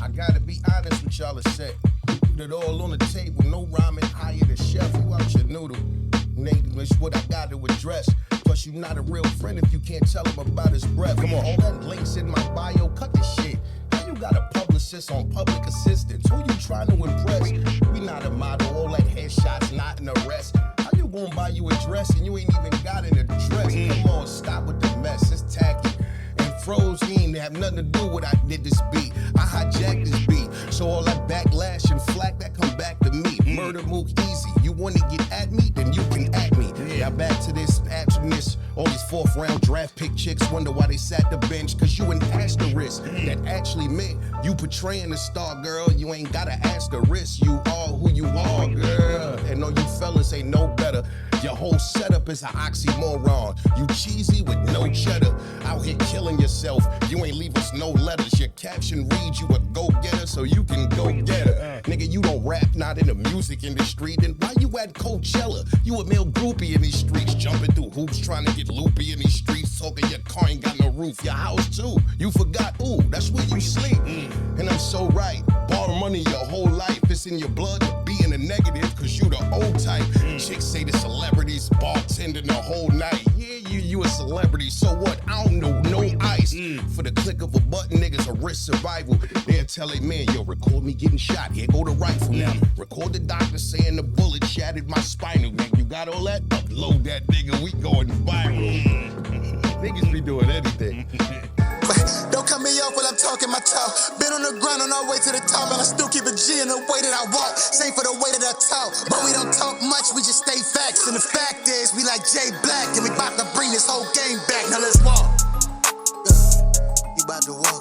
I gotta be honest with y'all, I said. Put it all on the table, no rhyming, hire the chef, who out your noodle? English, what I gotta address. Plus, you not a real friend if you can't tell him about his breath. Come on, all that links in my bio, cut the shit. How you got a publicist on public assistance? Who you trying to impress? We not a model, all that headshots, not an arrest. How you gonna buy you a dress and you ain't even got an address? Come on, stop with the mess, it's tacky. And Froze, he ain't have nothing to do with I did this beat. I hijacked this beat. So all that backlash and flack that come back to me. Murder, Mook, easy. You wanna get at me, then you can at me. Now back to this, actionist. All these 4th round draft pick chicks wonder why they sat the bench. Cause you an asterisk that actually meant you portraying a star, girl. You ain't gotta asterisk. You are who you are, girl. And all you fellas ain't no better. Your whole setup is an oxymoron. You cheesy with no cheddar. Out here killing yourself. You ain't leave us no letters. Your caption reads you a go-getter, so you can go get her. Nigga, you don't rap, not in the music industry. Then why you at Coachella? You a male groupie in these streets. Jumping through hoops, trying to get loopy in these streets. Talking your car ain't got no roof. Your house too. You forgot, ooh, that's where you sleep. And I'm so right. Borrow money your whole life. It's in your blood to be in the negative, cause you the old type. Chicks say the celebrities bartending the whole night. Yeah, you a celebrity, so what? I don't know, no ice. For the click of a button, niggas a risk survival. They'll tell a man, yo, record me getting shot. Here go the rifle now. Record the doctor saying the bullet shattered my spinal. Man, you got all that? Upload that nigga, we going viral. Niggas be doing anything. Don't cut me off while I'm talking my talk. Been on the grind on our way to the top, and I still keep a G in the way that I walk. Same for the way that I talk, but we don't talk much, we just stay facts. And the fact is, we like Jay Black, and we bout to bring this whole game back. Now let's walk. We bout to walk.